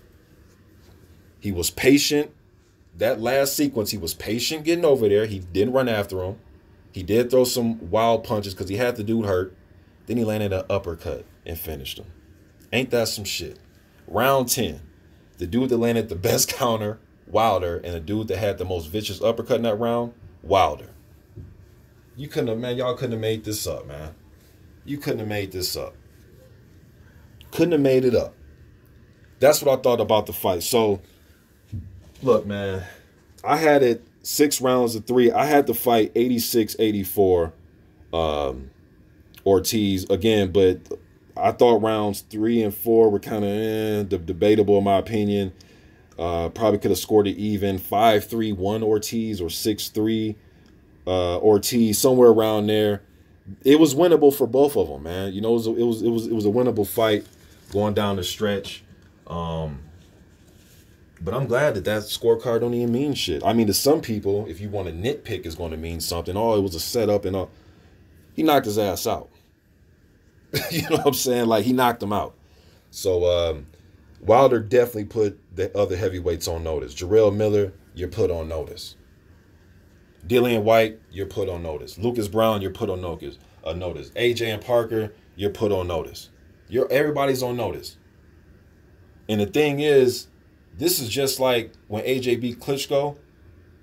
He was patient. That last sequence, he was patient getting over there. He didn't run after him. He did throw some wild punches because he had the dude hurt. Then he landed an uppercut and finished him. Ain't that some shit? Round 10. The dude that landed the best counter, Wilder, and the dude that had the most vicious uppercut in that round, Wilder. Y'all couldn't have made this up, man. You couldn't have made this up. Couldn't have made it up. That's what I thought about the fight. So, look, man, I had it 6 rounds to 3. I had the fight 86-84 Ortiz again, but I thought rounds 3 and 4 were kind of debatable in my opinion. Probably could have scored it even 5-3 won Ortiz or 6-3 Ortiz, somewhere around there. It was winnable for both of them, man. You know, it was a winnable fight going down the stretch. But I'm glad that scorecard don't even mean shit. I mean, to some people, if you want to nitpick, it's going to mean something. Oh, it was a setup and all. He knocked his ass out. You know what I'm saying? Like, he knocked him out. So Wilder definitely put the other heavyweights on notice. Jarrell Miller, you're put on notice. Dillian White, you're put on notice. Lucas Brown, you're put on notice. AJ and Parker, you're put on notice. Everybody's on notice. And the thing is, this is just like when AJ beat Klitschko.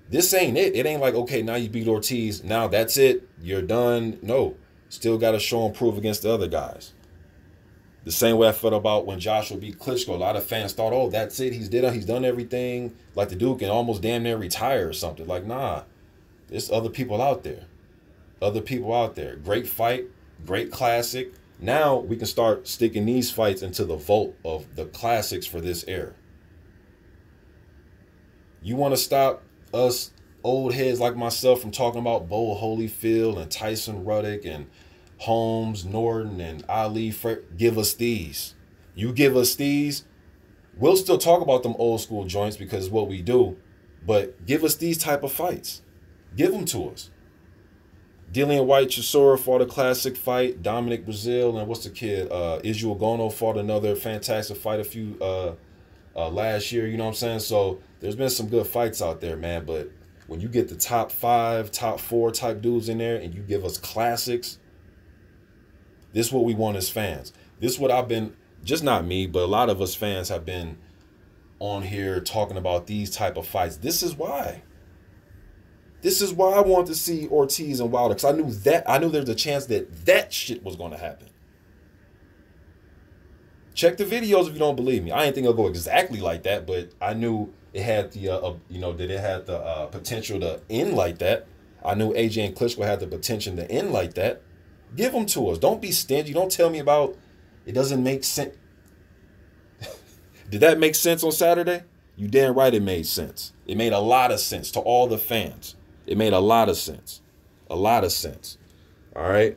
This ain't it. It ain't like, okay, now you beat Ortiz. Now that's it. You're done. No. Still got to show and prove against the other guys. The same way I felt about when Joshua beat Klitschko. A lot of fans thought, oh, that's it. He's done everything. Like the dude can almost damn near retire or something. Like, nah. There's other people out there. Other people out there. Great fight. Great classic. Now we can start sticking these fights into the vault of the classics for this era. You want to stop us old heads like myself from talking about Bo Holyfield and Tyson Ruddock and Holmes, Norton, and Ali? Give us these. You give us these. We'll still talk about them old school joints because it's what we do. But give us these type of fights. Give them to us. Dillian White, Chisora fought a classic fight. Dominic Brazil and what's the kid? Israel Gono fought another fantastic fight last year. You know what I'm saying? So there's been some good fights out there, man. But when you get the top 5, top 4 type dudes in there and you give us classics, this is what we want as fans. This is what I've been, just not me, but a lot of us fans have been on here talking about these type of fights. This is why. This is why I want to see Ortiz and Wilder, because I knew there's a chance that shit was going to happen. Check the videos if you don't believe me. I didn't think it'll go exactly like that, but I knew it had the that it had the potential to end like that. I knew AJ and Klitschko had the potential to end like that. Give them to us. Don't be stingy. Don't tell me about it doesn't make sense. Did that make sense on Saturday? You damn right it made sense. It made a lot of sense to all the fans. It made a lot of sense. A lot of sense. All right.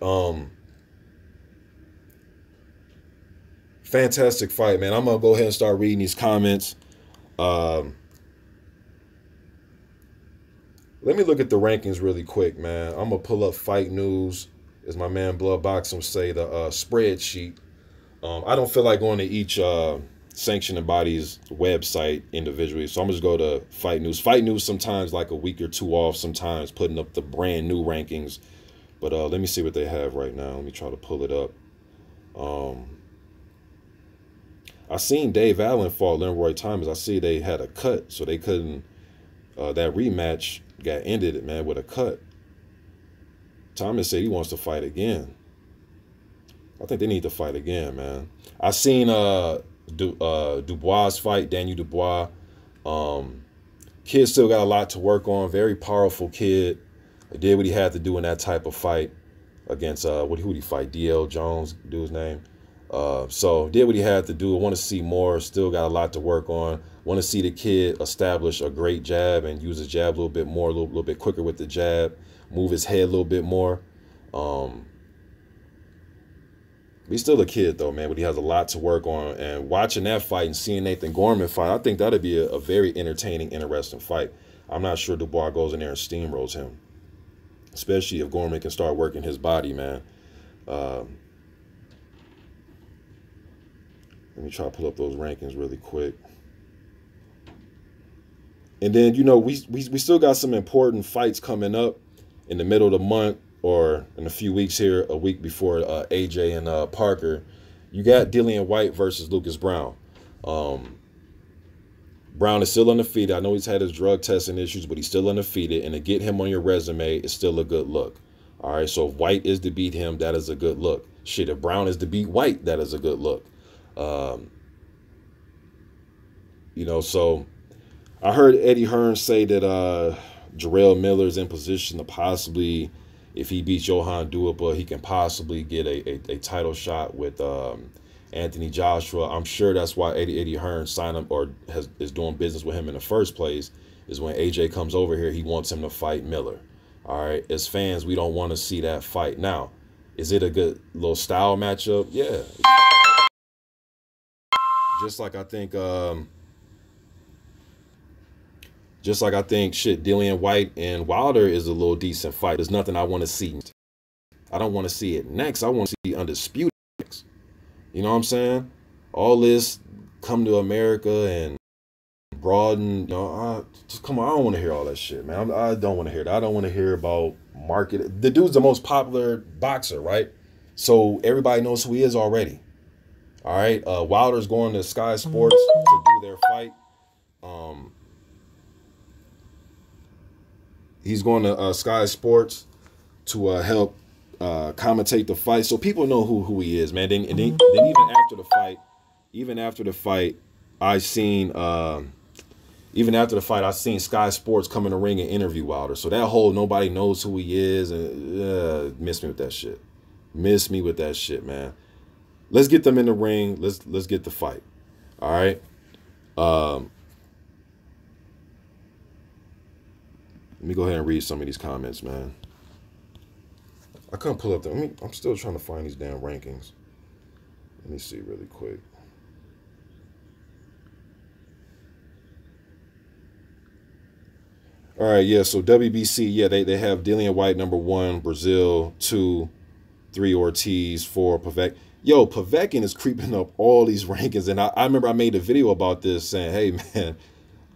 Fantastic fight, man. I'm going to go ahead and start reading these comments. Let me look at the rankings really quick, man. I'm going to pull up Fight News, as my man Blood Boxing would say, the spreadsheet. I don't feel like going to each sanctioning body's website individually, so I'm just go to Fight News. Fight News sometimes like a week or two off, sometimes putting up the brand new rankings. But let me see what they have right now. Let me try to pull it up. I seen Dave Allen fought Leroy Thomas. I see they had a cut, so they couldn't. That rematch got ended, man, with a cut. Thomas said he wants to fight again. I think they need to fight again, man. I seen Dubois fight, Daniel Dubois. Kid still got a lot to work on. Very powerful kid. He did what he had to do in that type of fight against who did he fight? DL Jones, dude's name. So did what he had to do. I want to see more. Still got a lot to work on. Want to see the kid establish a great jab and use his jab a little bit more, a little bit quicker with the jab. Move his head a little bit more. He's still a kid, though, man, but he has a lot to work on. And watching that fight and seeing Nathan Gorman fight, I think that'd be a very entertaining, interesting fight. I'm not sure Dubois goes in there and steamrolls him, especially if Gorman can start working his body, man. Let me try to pull up those rankings really quick. And then, you know, we still got some important fights coming up in the middle of the month, or in a few weeks here, a week before AJ and Parker. You got Dillian White versus Lucas Brown. Brown is still undefeated. I know he's had his drug testing issues, but he's still undefeated. And to get him on your resume is still a good look. All right, so if White is to beat him, that is a good look. Shit, if Brown is to beat White, that is a good look. You know, so I heard Eddie Hearn say that Jarrell Miller's in position to possibly, if he beats Johan Duipa, he can possibly get a title shot with Anthony Joshua. I'm sure that's why Eddie Hearn signed him or is doing business with him in the first place, is when AJ comes over here, he wants him to fight Miller. All right, as fans, we don't want to see that fight. Now, is it a good little style matchup? Yeah. Just like I think, shit, Dillian White and Wilder is a little decent fight. There's nothing I want to see. I don't want to see it next. I want to see undisputed next. You know what I'm saying? All this come to America and broaden, you know, just come on. I don't want to hear all that shit, man. I don't want to hear that. I don't want to hear about market. The dude's the most popular boxer, right? So everybody knows who he is already. All right. Wilder's going to Sky Sports to do their fight. He's going to Sky Sports to help commentate the fight, so people know who he is, man. Then even after the fight, I seen Sky Sports come in the ring and interview Wilder. So that whole nobody knows who he is, and miss me with that shit. Miss me with that shit, man. Let's get them in the ring. Let's get the fight. All right. Let me go ahead and read some of these comments, man. I couldn't pull up them. I'm still trying to find these damn rankings. Let me see really quick. All right, yeah, so WBC, yeah, they have Dillian White #1, Brazil 2, 3 Ortiz, 4 Povetkin. Yo, Povetkin is creeping up all these rankings, and I remember I made a video about this saying, hey, man,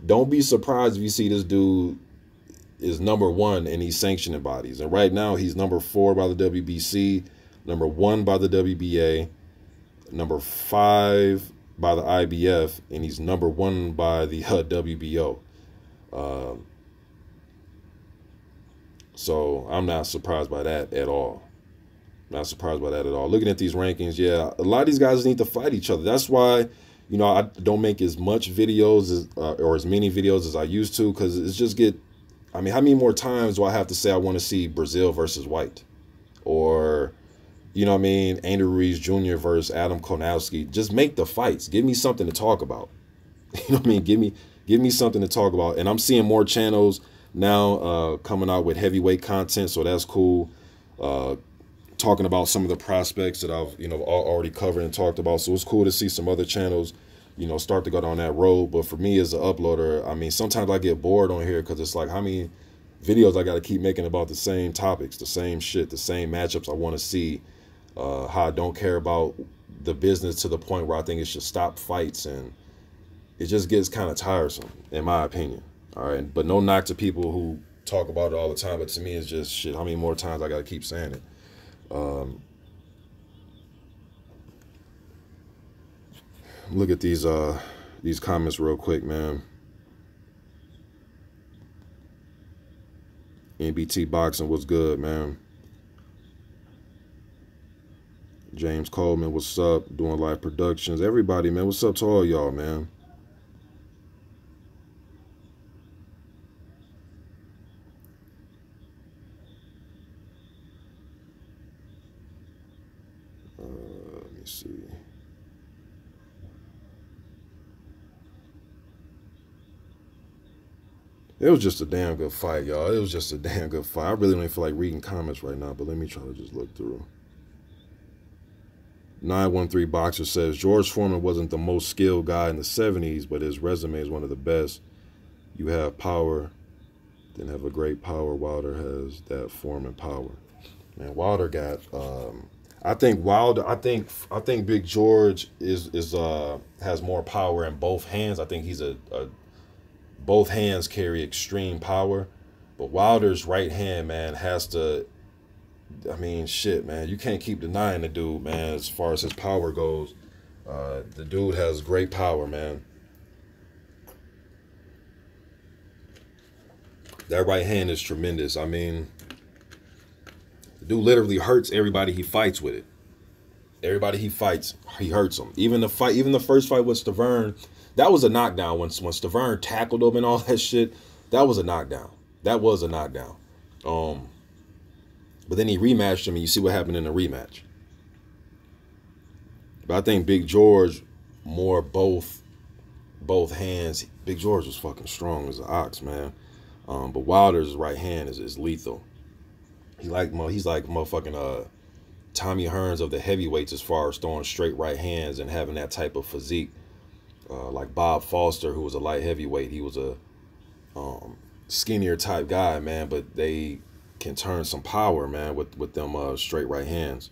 don't be surprised if you see this dude is #1 in these sanctioning bodies. And right now he's #4 by the WBC, #1 by the WBA, #5 by the IBF, and he's #1 by the WBO. So I'm not surprised by that at all. Not surprised by that at all. Looking at these rankings, yeah, a lot of these guys need to fight each other. That's why, you know, I don't make as much videos or as many videos as I used to, because it's just I mean, how many more times do I have to say I want to see Brazil versus White? Or, you know what I mean, Andrew Ruiz Jr. versus Adam Konowski. Just make the fights. Give me something to talk about. You know what I mean? Give me something to talk about. And I'm seeing more channels now coming out with heavyweight content, so that's cool. Talking about some of the prospects that I've, you know, already covered and talked about. So it's cool to see some other channels, you know, start to go down that road. But for me as an uploader, I mean, sometimes I get bored on here because it's like, how many videos I got to keep making about the same topics, the same shit, the same matchups I want to see. How I don't care about the business to the point where I think it should stop fights, and it just gets kind of tiresome, in my opinion. All right, but no knock to people who talk about it all the time. But to me, it's just shit. How many more times I got to keep saying it? Look at these comments real quick, man. NBT Boxing was good, man. James Coleman, what's up? Doing live productions. Everybody, man, what's up to all y'all, man? Let me see. It was just a damn good fight, y'all. It was just a damn good fight. I really don't feel like reading comments right now, but let me try to just look through. 913 Boxer says, George Foreman wasn't the most skilled guy in the 70s, but his resume is one of the best. You have power, then have a great power. Wilder has that Foreman power. Man, Wilder got I think Big George has more power in both hands. I think he's both hands carry extreme power, but Wilder's right hand, man, has to, I mean, shit, man, you can't keep denying the dude, man, as far as his power goes. The dude has great power, man. That right hand is tremendous. I mean, the dude literally hurts everybody he fights with it. Everybody he fights, he hurts them. Even the first fight with Stavern, that was a knockdown. When Stavern tackled him and all that shit, that was a knockdown. That was a knockdown. But then he rematched him, and you see what happened in the rematch. But I think Big George more both hands. Big George was fucking strong as an ox, man. But Wilder's right hand is lethal. He's like motherfucking Tommy Hearns of the heavyweights as far as throwing straight right hands and having that type of physique. Like Bob Foster, who was a light heavyweight, he was a skinnier type guy, man, but they can turn some power, man, with them straight right hands.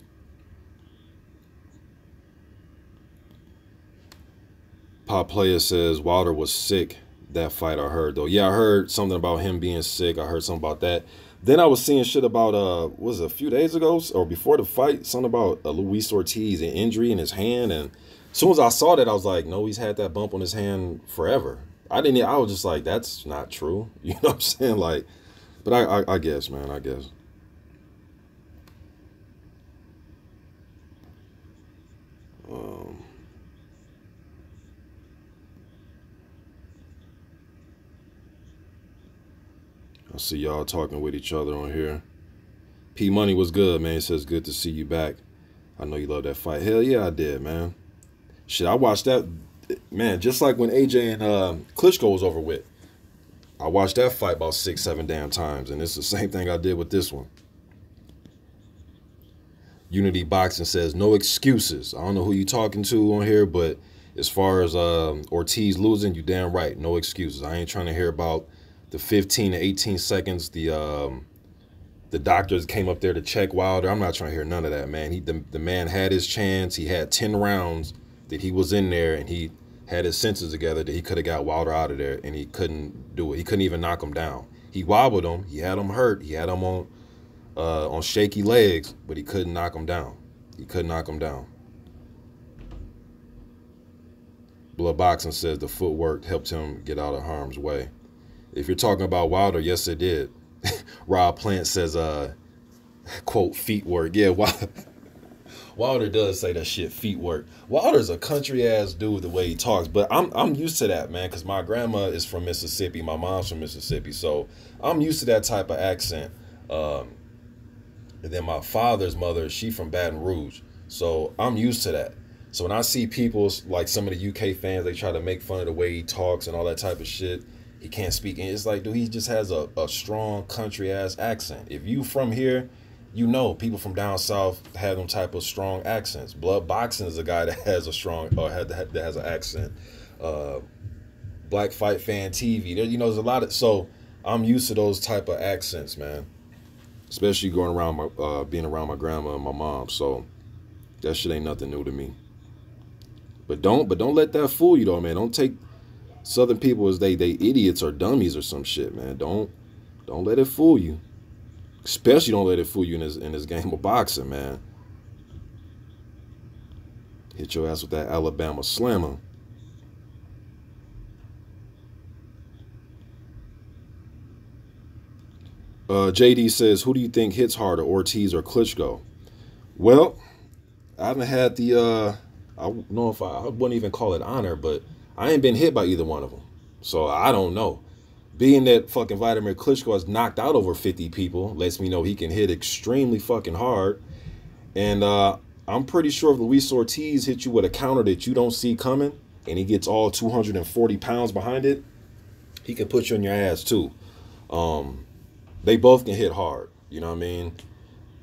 Pop Player says Wilder was sick that fight. I heard though. Yeah, I heard something about him being sick. I heard something about that. Then I was seeing shit about was it a few days ago or before the fight, something about Luis Ortiz, an injury in his hand, and as soon as I saw that, I was like, no, he's had that bump on his hand forever. I was just like, that's not true. You know what I'm saying? Like, but I guess, man, I guess. Um, I see y'all talking with each other on here. P Money was good, man. He says, good to see you back. I know you love that fight. Hell yeah, I did, man. Shit, I watched that, man, just like when AJ and Klitschko was over with. I watched that fight about 6, 7 damn times, and it's the same thing I did with this one. Unity Boxing says, no excuses. I don't know who you talking to on here, but as far as Ortiz losing, you damn right. No excuses. I ain't trying to hear about the 15 to 18 seconds the doctors came up there to check Wilder. I'm not trying to hear none of that, man. The man had his chance. He had 10 rounds that he was in there, and he had his senses together that he could have got Wilder out of there, and he couldn't do it. He couldn't even knock him down. He wobbled him. He had him hurt. He had him on shaky legs, but he couldn't knock him down. He couldn't knock him down. Blood Boxing says the footwork helped him get out of harm's way. If you're talking about Wilder, yes, it did. Rob Plant says, quote, feet work. Yeah, Wilder does say that shit, feet work. Wilder's a country ass dude the way he talks, but I'm used to that, man, because my grandma is from Mississippi, my mom's from Mississippi, so I'm used to that type of accent. And then my father's mother, she from Baton Rouge, so I'm used to that. So when I see people like some of the UK fans, they try to make fun of the way he talks and all that type of shit. He can't speak. And it's like, dude, he just has a strong country ass accent. If you from here, you know people from down south have them type of strong accents. Blood Boxing is a guy that has a strong that has an accent. Black Fight Fan TV, there, you know, there's a lot of, so I'm used to those type of accents, man. Especially going around being around my grandma and my mom. So that shit ain't nothing new to me. But don't let that fool you though, man. Don't take Southern people as they idiots or dummies or some shit, man. Don't let it fool you. Especially don't let it fool you in this game of boxing, man. Hit your ass with that Alabama slammer. JD says, who do you think hits harder, Ortiz or Klitschko? Well, I haven't had the I don't know if I wouldn't even call it honor, but I ain't been hit by either one of them. So I don't know. Being that fucking Vladimir Klitschko has knocked out over 50 people lets me know he can hit extremely fucking hard. And I'm pretty sure if Luis Ortiz hits you with a counter that you don't see coming and he gets all 240 pounds behind it, he can put you on your ass too. They both can hit hard. You know what I mean?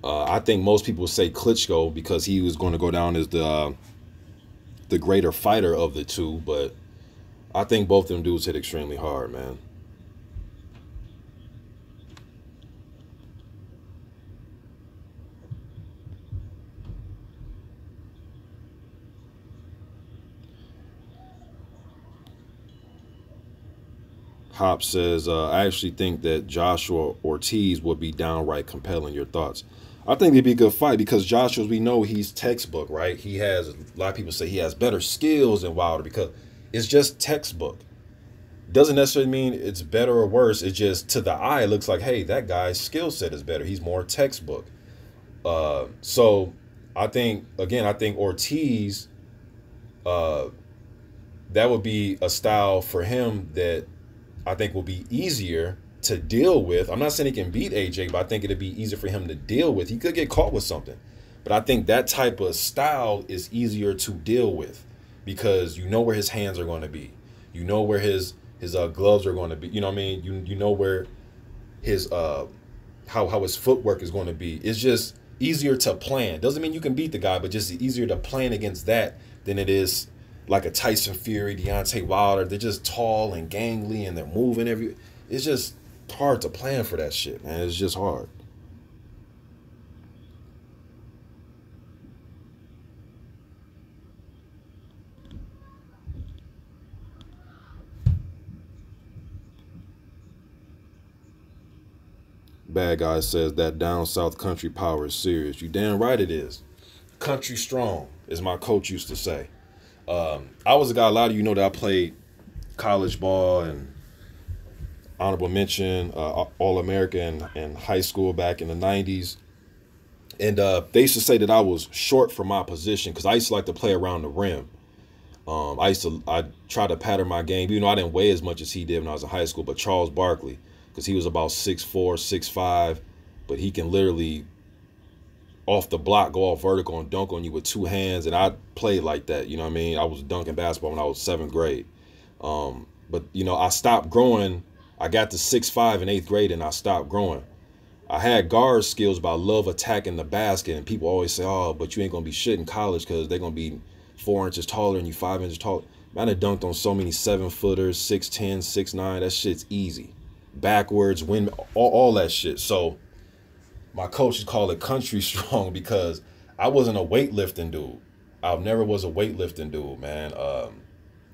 I think most people say Klitschko because he was going to go down as the greater fighter of the two, but I think both of them dudes hit extremely hard, man. Hop says, I actually think that Joshua Ortiz would be downright compelling. Your thoughts? I think it'd be a good fight because Joshua, we know he's textbook, right? He has, a lot of people say he has better skills than Wilder because it's just textbook. Doesn't necessarily mean it's better or worse. It's just to the eye, it looks like, hey, that guy's skill set is better. He's more textbook. So I think Ortiz, that would be a style for him that I think will be easier to deal with. I'm not saying he can beat AJ, but I think it'd be easier for him to deal with. He could get caught with something, but I think that type of style is easier to deal with because you know where his hands are going to be. You know where his gloves are going to be. You know what I mean? You know where his how his footwork is going to be. It's just easier to plan. Doesn't mean you can beat the guy, but just easier to plan against that than it is like a Tyson Fury, Deontay Wilder. They're just tall and gangly and they're moving every. It's just hard to plan for that shit, man. It's just hard. Bad guy says that down south country power is serious. You damn right it is. Country strong, as my coach used to say. I was a guy, a lot of you know that I played college ball and honorable mention, All-American in high school back in the 90s. And they used to say that I was short for my position because I used to like to play around the rim. I tried to pattern my game. You know, I didn't weigh as much as he did when I was in high school, but Charles Barkley, because he was about 6'4", 6'5", but he can literally off the block go off vertical and dunk on you with two hands, and I played like that. You know what I mean? I was dunking basketball when I was 7th grade. But, you know, I stopped growing. I got to 6'5" in 8th grade, and I stopped growing. I had guard skills, but I love attacking the basket, and people always say, oh, but you ain't going to be shit in college because they're going to be 4 inches taller than you, 5 inches taller. Man, I dunked on so many 7-footers, 6'10", 6'9". That shit's easy. Backwards, wind, all that shit. So my coaches call it country strong because I wasn't a weightlifting dude. I never was a weightlifting dude, man.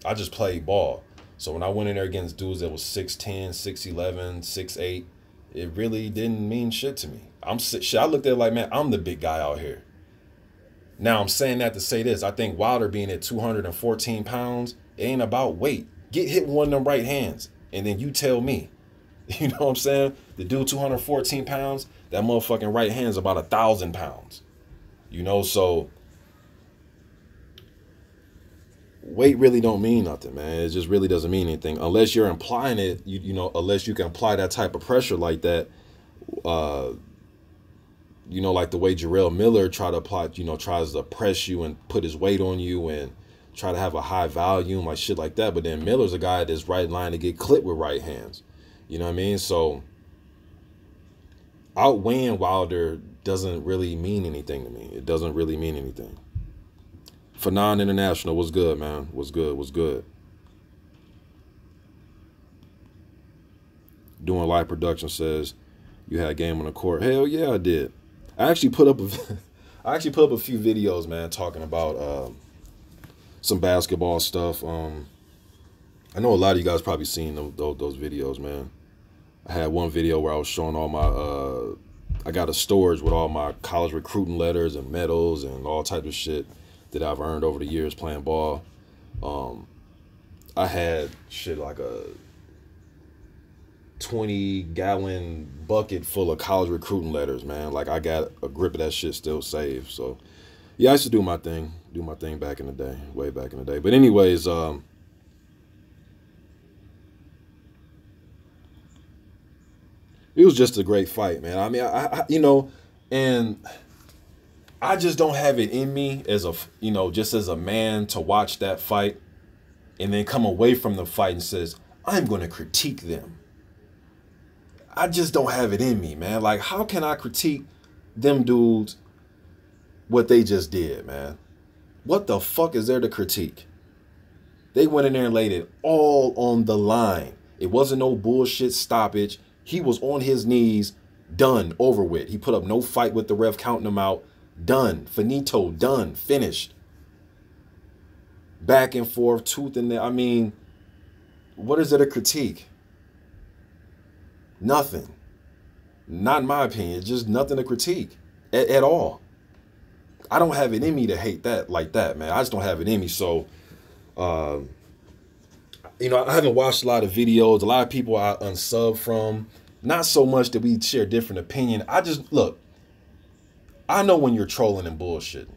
I just played ball. So when I went in there against dudes that was 6'10", 6'11", 6'8", it really didn't mean shit to me. I looked at it like, man, I'm the big guy out here. Now I'm saying that to say this. I think Wilder being at 214 pounds, it ain't about weight. Get hit with one of them right hands, and then you tell me. You know what I'm saying? The dude 214 pounds, that motherfucking right hand's about 1,000 pounds. You know, so weight really don't mean nothing, man. It just really doesn't mean anything unless you're implying it. You know, unless you can apply that type of pressure like that. You know, like the way Jarrell Miller tries to press you and put his weight on you and try to have a high volume, like shit like that. But then Miller's a guy that's right in line to get clipped with right hands. You know what I mean? So outweighing Wilder doesn't really mean anything to me. It doesn't really mean anything. For non-international, what's good, man? What's good? What's good? Doing live production says you had a game on the court. Hell yeah, I did. I actually put up a few videos, man, talking about some basketball stuff. I know a lot of you guys probably seen those videos, man. I had one video where I was showing all my, I got a storage with all my college recruiting letters and medals and all types of shit that I've earned over the years playing ball. I had shit like a 20-gallon bucket full of college recruiting letters, man. Like I got a grip of that shit still saved. So yeah, I used to do my thing back in the day, way back in the day. But anyways, it was just a great fight, man. I mean, I you know, and I just don't have it in me as a, you know, just as a man to watch that fight and then come away from the fight and says, I'm going to critique them. I just don't have it in me, man. Like, how can I critique them dudes what they just did, man? What the fuck is there to critique? They went in there and laid it all on the line. It wasn't no bullshit stoppage. He was on his knees, done, over with. He put up no fight with the ref counting him out. Done, finito, done, finished. Back and forth, tooth and nail. I mean, what is it a critique? Nothing. Not in my opinion. Just nothing to critique at all. I don't have it in me to hate that like that, man. I just don't have it in me. So, you know, I haven't watched a lot of videos. A lot of people I unsub from. Not so much that we share different opinion. I just, look, I know when you're trolling and bullshitting.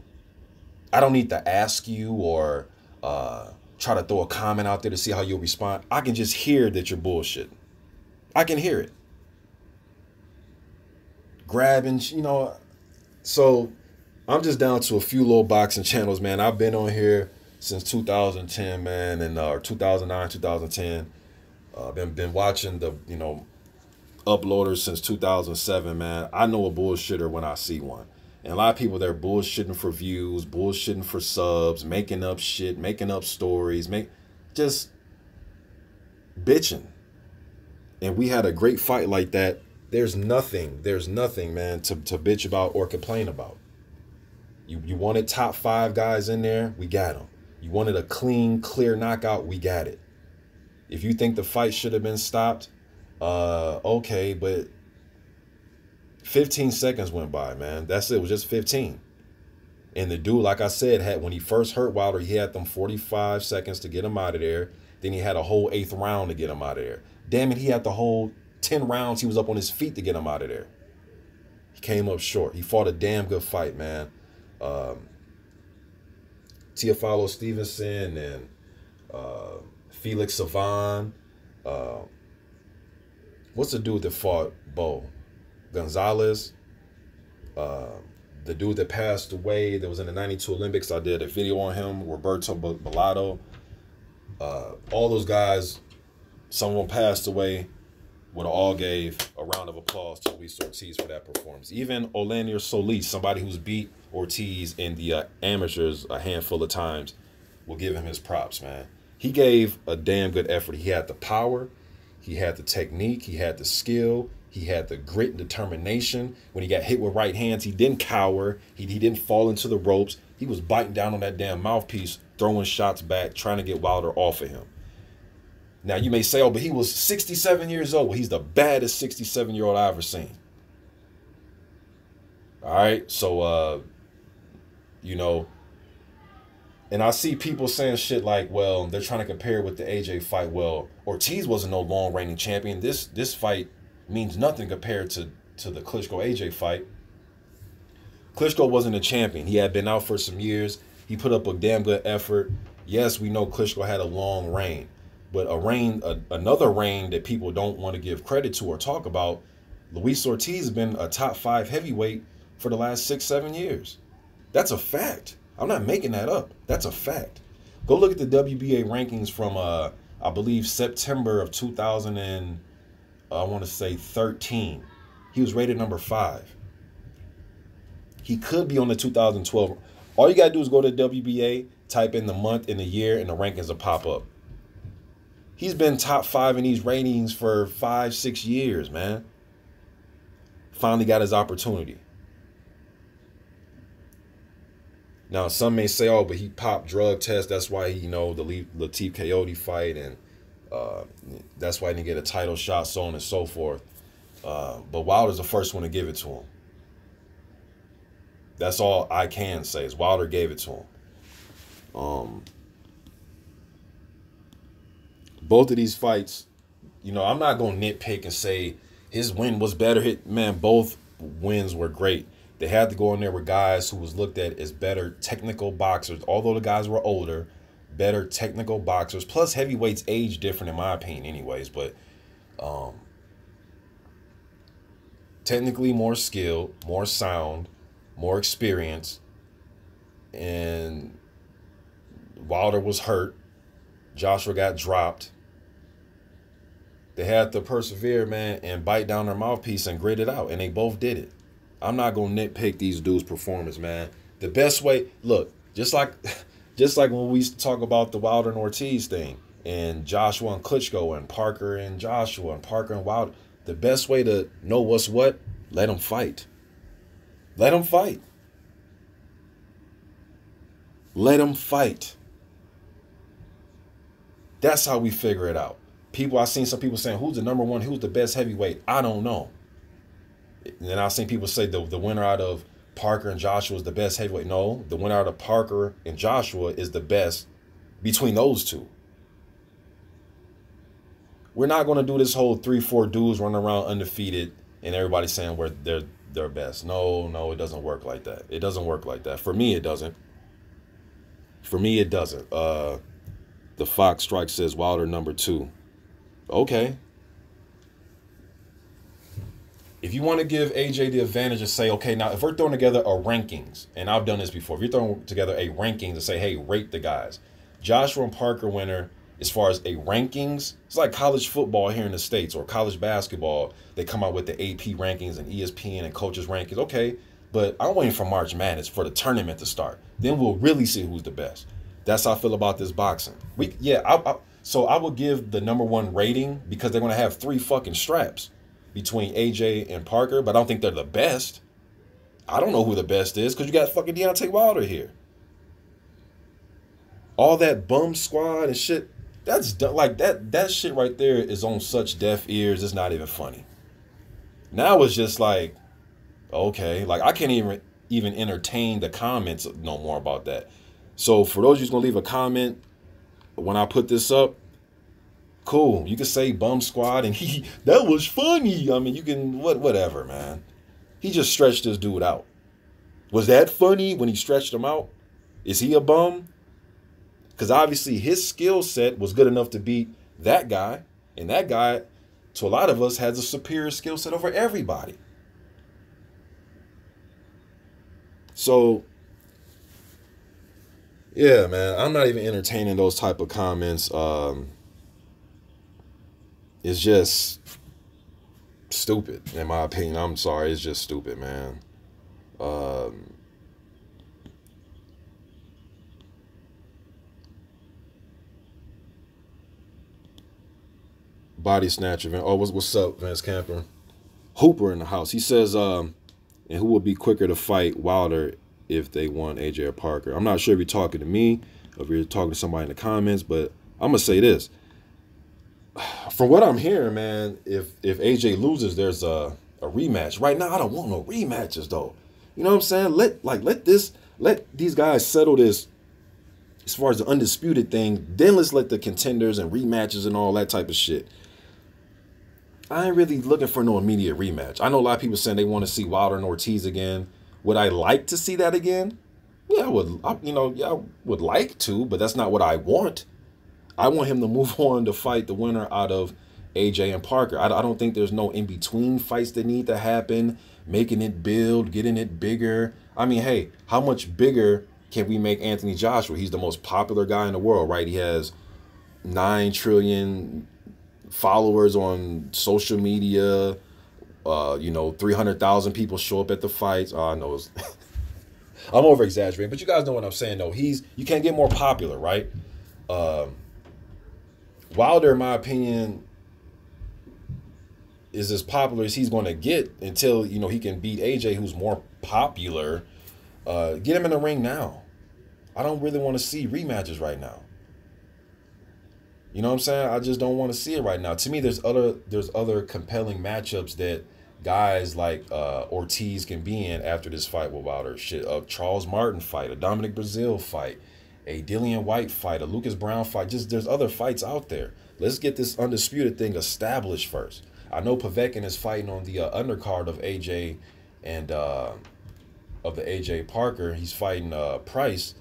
I don't need to ask you or try to throw a comment out there to see how you'll respond. I can just hear that you're bullshitting. I can hear it. Grabbing, you know. So I'm just down to a few little boxing channels, man. I've been on here since 2010, man, and or 2009, 2010. Been watching the, you know, uploaders since 2007, man. I know a bullshitter when I see one. And a lot of people, they're bullshitting for views, bullshitting for subs, making up shit, making up stories, just bitching. And we had a great fight like that. There's nothing, man, to bitch about or complain about. You wanted top 5 guys in there, we got them. You wanted a clean, clear knockout, we got it. If you think the fight should have been stopped, okay, but 15 seconds went by, man. That's it. It was just 15. And the dude, like I said, when he first hurt Wilder, he had them 45 seconds to get him out of there. Then he had a whole 8th round to get him out of there. Damn it, he had the whole 10 rounds. He was up on his feet to get him out of there. He came up short. He fought a damn good fight, man. Teofilo Stevenson and Felix Savan. What's the dude that fought Bo? Gonzalez. The dude that passed away that was in the 92 Olympics. I did a video on him. Roberto Bellato. All those guys, some of them passed away. Would have all gave a round of applause to Luis Ortiz for that performance. Even Orlando Solis, somebody who's beat Ortiz in the amateurs a handful of times, will give him his props, man. He gave a damn good effort. He had the power, he had the technique, he had the skill, he had the grit and determination. When he got hit with right hands, he didn't cower, he didn't fall into the ropes. He was biting down on that damn mouthpiece, throwing shots back, trying to get Wilder off of him. Now, you may say, oh, but he was 67 years old. Well, he's the baddest 67-year-old I've ever seen. All right? So, you know, and I see people saying shit like, well, they're trying to compare it with the AJ fight. Well, Ortiz wasn't no long reigning champion. This fight means nothing compared to the Klitschko-AJ fight. Klitschko wasn't a champion. He had been out for some years. He put up a damn good effort. Yes, we know Klitschko had a long reign. But another reign that people don't want to give credit to or talk about, Luis Ortiz has been a top 5 heavyweight for the last 6-7 years. That's a fact. I'm not making that up. That's a fact. Go look at the WBA rankings from, I believe, September of 2013. He was rated number 5. He could be on the 2012. All you got to do is go to WBA, type in the month and the year, and the rankings will pop up. He's been top 5 in these ratings for 5-6 years, man. Finally got his opportunity. Now, some may say, oh, but he popped drug tests. That's why he, the Latif Coyote fight, and that's why he didn't get a title shot, so on and so forth. But Wilder's the first one to give it to him. That's all I can say is Wilder gave it to him. Both of these fights, I'm not going to nitpick and say his win was better. Man, both wins were great. They had to go in there with guys who was looked at as better technical boxers. Although the guys were older, better technical boxers. Plus, heavyweights age different in my opinion anyways. But technically more skilled, more sound, more experience. And Wilder was hurt. Joshua got dropped. They had to persevere, man, and bite down their mouthpiece and grit it out. And they both did it. I'm not going to nitpick these dudes' performance, man. The best way, look, just like when we used to talk about the Wilder and Ortiz thing, and Joshua and Klitschko, and Parker and Joshua, and Parker and Wilder, the best way to know what's what, let them fight. Let them fight. Let them fight. That's how we figure it out. I've seen some people saying, who's the number one, who's the best heavyweight? I don't know. And then I've seen people say the winner out of Parker and Joshua is the best heavyweight. No, the winner out of Parker and Joshua is the best between those two. We're not going to do this whole 3-4 dudes running around undefeated and everybody saying they're best. No, it doesn't work like that. It doesn't work like that. For me, it doesn't. For me, it doesn't. The Fox Strike says Wilder number 2. Okay. If you want to give AJ the advantage and say, okay, now if we're throwing together a rankings, and I've done this before, if you're throwing together a rankings and say, hey, rate the guys. Joshua and Parker winner, as far as a rankings, it's like college football here in the States or college basketball. They come out with the AP rankings and ESPN and coaches rankings. Okay, but I'm waiting for March Madness for the tournament to start. Then we'll really see who's the best. That's how I feel about this boxing. So I will give the #1 rating because they're going to have 3 fucking straps between AJ and Parker, but I don't think they're the best. I don't know who the best is because you got fucking Deontay Wilder here. All that bum squad and shit, that's like that shit right there is on such deaf ears, it's not even funny. Now it's just like, okay, like I can't even entertain the comments no more about that. So for those of you who's gonna leave a comment when I put this up, cool. You can say bum squad and that was funny. I mean, you can whatever, man. He just stretched this dude out. Was that funny when he stretched him out? Is he a bum? Because obviously his skill set was good enough to beat that guy. And that guy, to a lot of us, has a superior skill set over everybody. So, yeah, man, I'm not even entertaining those type of comments. It's just stupid, in my opinion. I'm sorry. It's just stupid, man. Body snatcher. Oh, what's up, Vance Camper? Hooper in the house. He says, and who would be quicker to fight Wilder if they won, AJ or Parker? I'm not sure if you're talking to me or if you're talking to somebody in the comments, but I'm going to say this. From what I'm hearing, man, if AJ loses, there's a rematch. Right now, I don't want no rematches, though. You know what I'm saying? Let these guys settle this as far as the undisputed thing. Then let's let the contenders and rematches and all that type of shit. I ain't really looking for no immediate rematch. I know a lot of people saying they want to see Wilder and Ortiz again. Would I like to see that again? Yeah, I would like to, but that's not what I want. I want him to move on to fight the winner out of AJ and Parker. I don't think there's no in-between fights that need to happen, making it build, getting it bigger. I mean, hey, how much bigger can we make Anthony Joshua? He's the most popular guy in the world, right? He has 9 trillion followers on social media. 300,000 people show up at the fights. I know it's I'm over exaggerating, but you guys know what I'm saying, though. You can't get more popular, right? Wilder, in my opinion, is as popular as he's going to get until, he can beat AJ, who's more popular. Get him in the ring now. I don't really want to see rematches right now. You know what I'm saying? I just don't want to see it right now. To me, there's other compelling matchups that guys like Ortiz can be in after this fight with Wilder. Shit, a Charles Martin fight, a Dominic Brazil fight, a Dillian White fight, a Lucas Brown fight. Just there's other fights out there. Let's get this undisputed thing established first. I know Povetkin is fighting on the undercard of AJ and of the AJ Parker. He's fighting Price.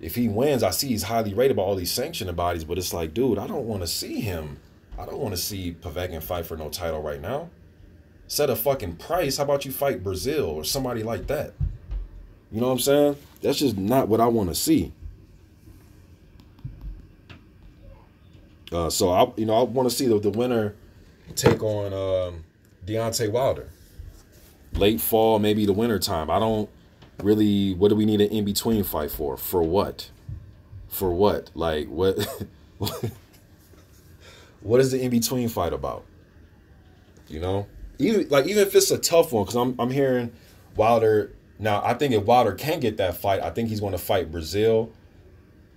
If he wins, I see he's highly rated by all these sanctioning bodies, but it's like, dude, I don't want to see him. I don't want to see Povetkin fight for no title right now. Set a fucking price. How about you fight Brazil or somebody like that? You know what I'm saying? That's just not what I want to see. So I want to see the winner take on Deontay Wilder. Late fall, maybe the winter time. I don't really. What do we need an in-between fight for? For what? For what? Like what? What is the in-between fight about? Even if it's a tough one, because I'm hearing Wilder. Now I think if Wilder can get that fight, I think he's going to fight Brazil,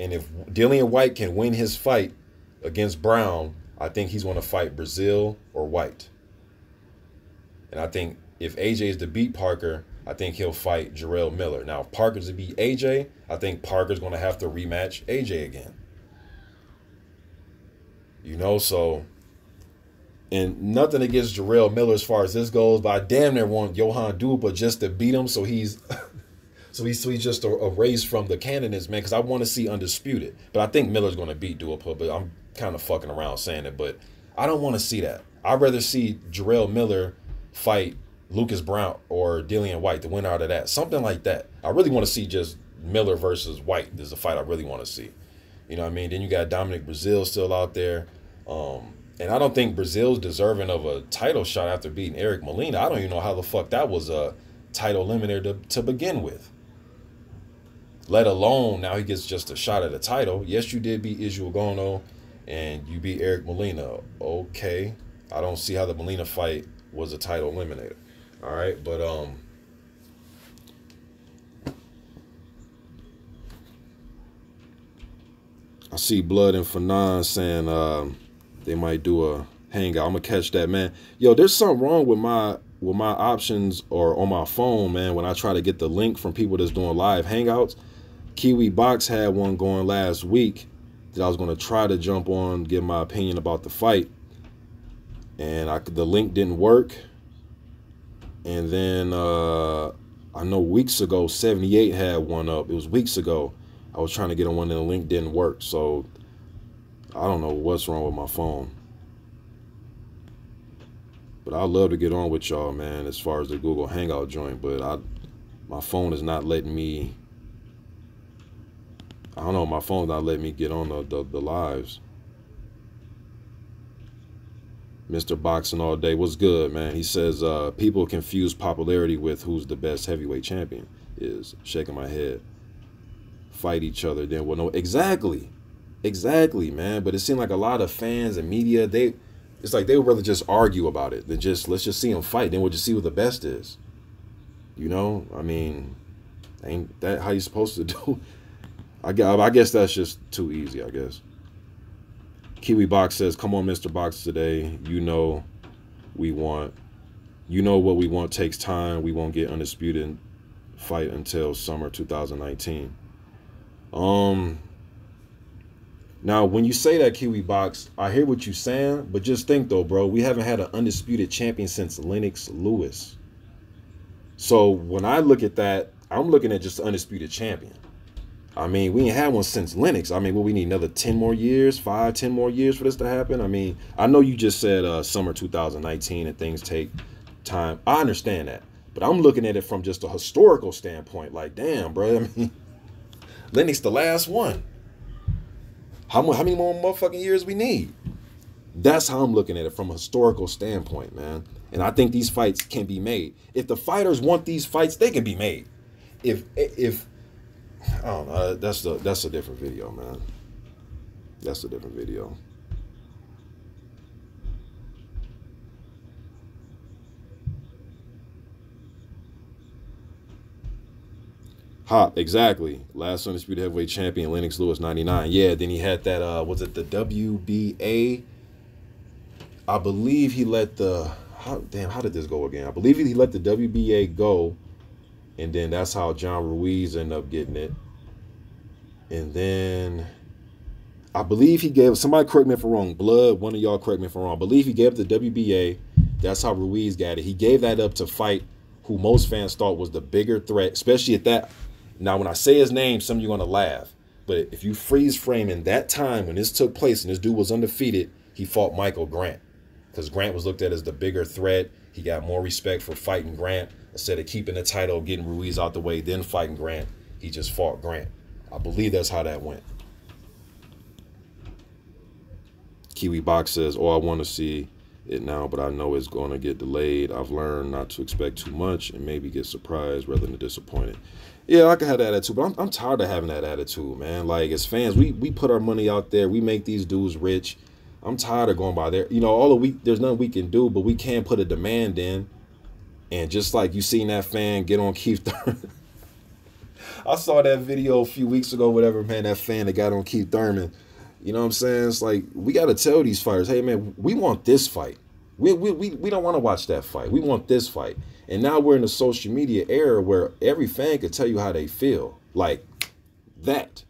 and if Dillian White can win his fight against Brown, I think he's going to fight Brazil or White. And I think if AJ is to beat Parker, I think he'll fight Jarrell Miller. Now, if Parker's to beat AJ, I think Parker's going to have to rematch AJ again. So, and nothing against Jarrell Miller as far as this goes, but I damn near want Johan Dupa just to beat him, so he's just a race from the candidates, man, because I want to see undisputed. But I think Miller's going to beat Dupa, but I'm kind of fucking around saying it, but I don't want to see that. I'd rather see Jarrell Miller fight Lucas Brown or Dillian White, the winner out of that. Something like that. I really want to see just Miller versus White. This is a fight I really want to see. You know what I mean? Then you got Dominic Brazil still out there. And I don't think Brazil's deserving of a title shot after beating Eric Molina. I don't even know how the fuck that was a title eliminator to begin with. Let alone now he gets just a shot at a title. Yes, you did beat Israel Gono and you beat Eric Molina. Okay. I don't see how the Molina fight was a title eliminator. All right, but I see Blood and Fanon saying they might do a hangout. I'm gonna catch that, man. Yo, there's something wrong with my options or on my phone, man. When I try to get the link from people that's doing live hangouts, Kiwi Box had one going last week that I was gonna try to jump on, give my opinion about the fight, and the link didn't work. And then I know weeks ago, 78 had one up. It was weeks ago. I was trying to get on one and the link didn't work. So I don't know what's wrong with my phone. But I'd love to get on with y'all, man, as far as the Google Hangout joint. But my phone is not letting me. I don't know. My phone's not letting me get on the lives. Mr. Boxing All Day, what's good, man? He says people confuse popularity with who's the best heavyweight champion is. Shaking my head. Fight each other, then well, no, exactly, man. But it seemed like a lot of fans and media, it's like they would rather just argue about it than let's just see them fight. Then we'll just see what the best is. You know, I mean, ain't that how you supposed to do? I guess that's just too easy, I guess. Kiwi Box says, come on, Mr. Box today. You know we want. You know what we want takes time. We won't get undisputed fight until summer 2019. Now when you say that, Kiwi Box, I hear what you're saying, but just think though, bro, we haven't had an undisputed champion since Lennox Lewis. So when I look at that, I'm looking at just the undisputed champion. I mean, we ain't had one since Lennox. I mean, we need another 10 more years, 10 more years for this to happen. I mean, I know you just said summer 2019 and things take time. I understand that, but I'm looking at it from just a historical standpoint. Like, damn, bro. I mean, Lennox the last one. How many more motherfucking years we need? That's how I'm looking at it from a historical standpoint, man. And I think these fights can be made. If the fighters want these fights, they can be made. If I don't know, that's a different video, man. That's a different video. Hop, exactly. Last undisputed heavyweight champion, Lennox Lewis, 99. Yeah, then he had that, was it the WBA? I believe he let how did this go again? I believe he let the WBA go, and then that's how John Ruiz ended up getting it. And then I believe he gave, somebody correct me if I'm wrong, Blood, one of y'all correct me if I'm wrong. I believe he gave the WBA. That's how Ruiz got it. He gave that up to fight who most fans thought was the bigger threat, especially at that. Now, when I say his name, some of you are going to laugh. But if you freeze frame in that time when this took place and this dude was undefeated, he fought Michael Grant. Because Grant was looked at as the bigger threat. He got more respect for fighting Grant. Instead of keeping the title, getting Ruiz out the way, then fighting Grant, he just fought Grant. I believe that's how that went. Kiwi Box says, oh, I want to see it now, but I know it's going to get delayed. I've learned not to expect too much and maybe get surprised rather than disappointed. Yeah, I can have that attitude, but I'm tired of having that attitude, man. Like, as fans, we put our money out there. We make these dudes rich. I'm tired of going by there. You know, all the week, there's nothing we can do, but we can put a demand in. And just like you seen that fan get on Keith Thurman. I saw that video a few weeks ago, whatever, man, that fan that got on Keith Thurman. You know what I'm saying? It's like, we got to tell these fighters, hey, man, we want this fight. We don't want to watch that fight. We want this fight. And now we're in a social media era where every fan could tell you how they feel. Like that.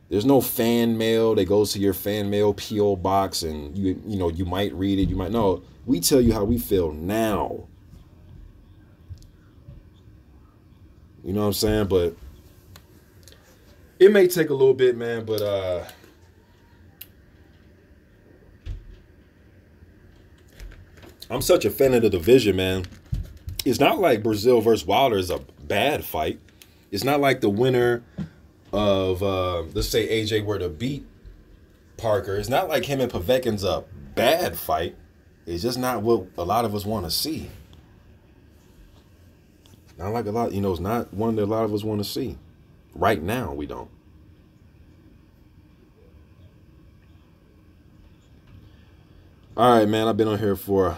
There's no fan mail that goes to your fan mail P.O. box and you know, you might read it, you might know. We tell you how we feel now. You know what I'm saying? But it may take a little bit, man, but I'm such a fan of the division, man. It's not like Brazil versus Wilder is a bad fight. It's not like the winner of let's say AJ were to beat Parker, it's not like him and Povetkin's a bad fight. It's just not what a lot of us want to see. Not like a lot, it's not one that a lot of us want to see. Right now, we don't. All right, man, I've been on here for,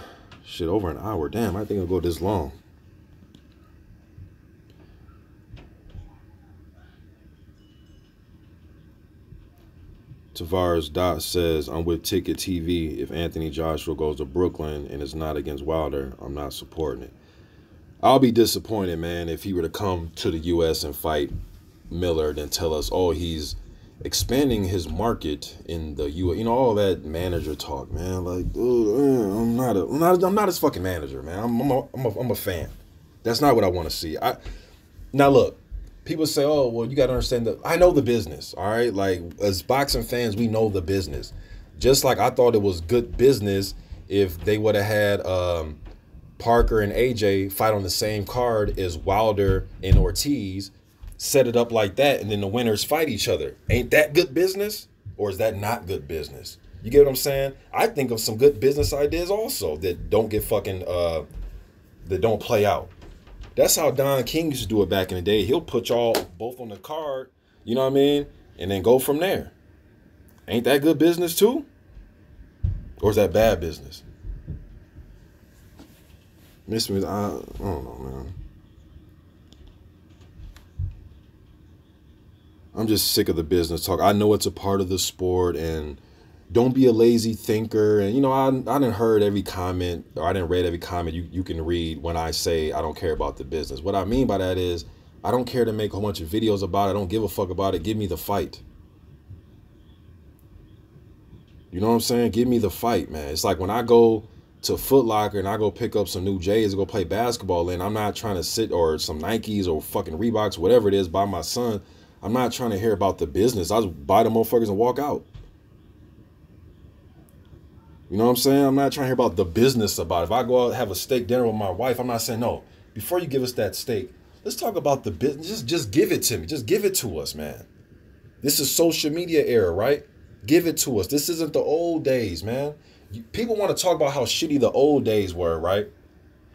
over an hour. Damn, I think I'll go this long. Tavares Dot says, I'm with Ticket TV. If Anthony Joshua goes to Brooklyn and it's not against Wilder, I'm not supporting it. I'll be disappointed, man, if he were to come to the U.S. and fight Miller, then tell us, oh, he's expanding his market in the U.S. All that manager talk, man. Like, I'm not his fucking manager, man. I'm a fan. That's not what I want to see. Now look. People say, oh, well, you got to understand that I know the business, all right? Like, as boxing fans, we know the business. Just like I thought it was good business if they would have had Parker and AJ fight on the same card as Wilder and Ortiz, set it up like that, and then the winners fight each other. Ain't that good business? Or is that not good business? You get what I'm saying? I think of some good business ideas also that don't get fucking, that don't play out. That's how Don King used to do it back in the day. He'll put y'all both on the card, you know what I mean? And then go from there. Ain't that good business too? Or is that bad business? I don't know, man. I'm just sick of the business talk. I know it's a part of the sport, and don't be a lazy thinker. And, I didn't heard every comment, or I didn't read every comment you can read when I say I don't care about the business. What I mean by that is I don't care to make a whole bunch of videos about it. I don't give a fuck about it. Give me the fight. You know what I'm saying? Give me the fight, man. It's like when I go to Foot Locker and I go pick up some new J's to go play basketball in, I'm not trying to sit, or some Nikes or fucking Reeboks, whatever it is, by my son. I'm not trying to hear about the business. I just buy the motherfuckers and walk out. You know what I'm saying? I'm not trying to hear about the business about it. If I go out and have a steak dinner with my wife, I'm not saying, no, before you give us that steak, let's talk about the business. Just give it to me. Just give it to us, man. This is social media era, right? Give it to us. This isn't the old days, man. People want to talk about how shitty the old days were, right?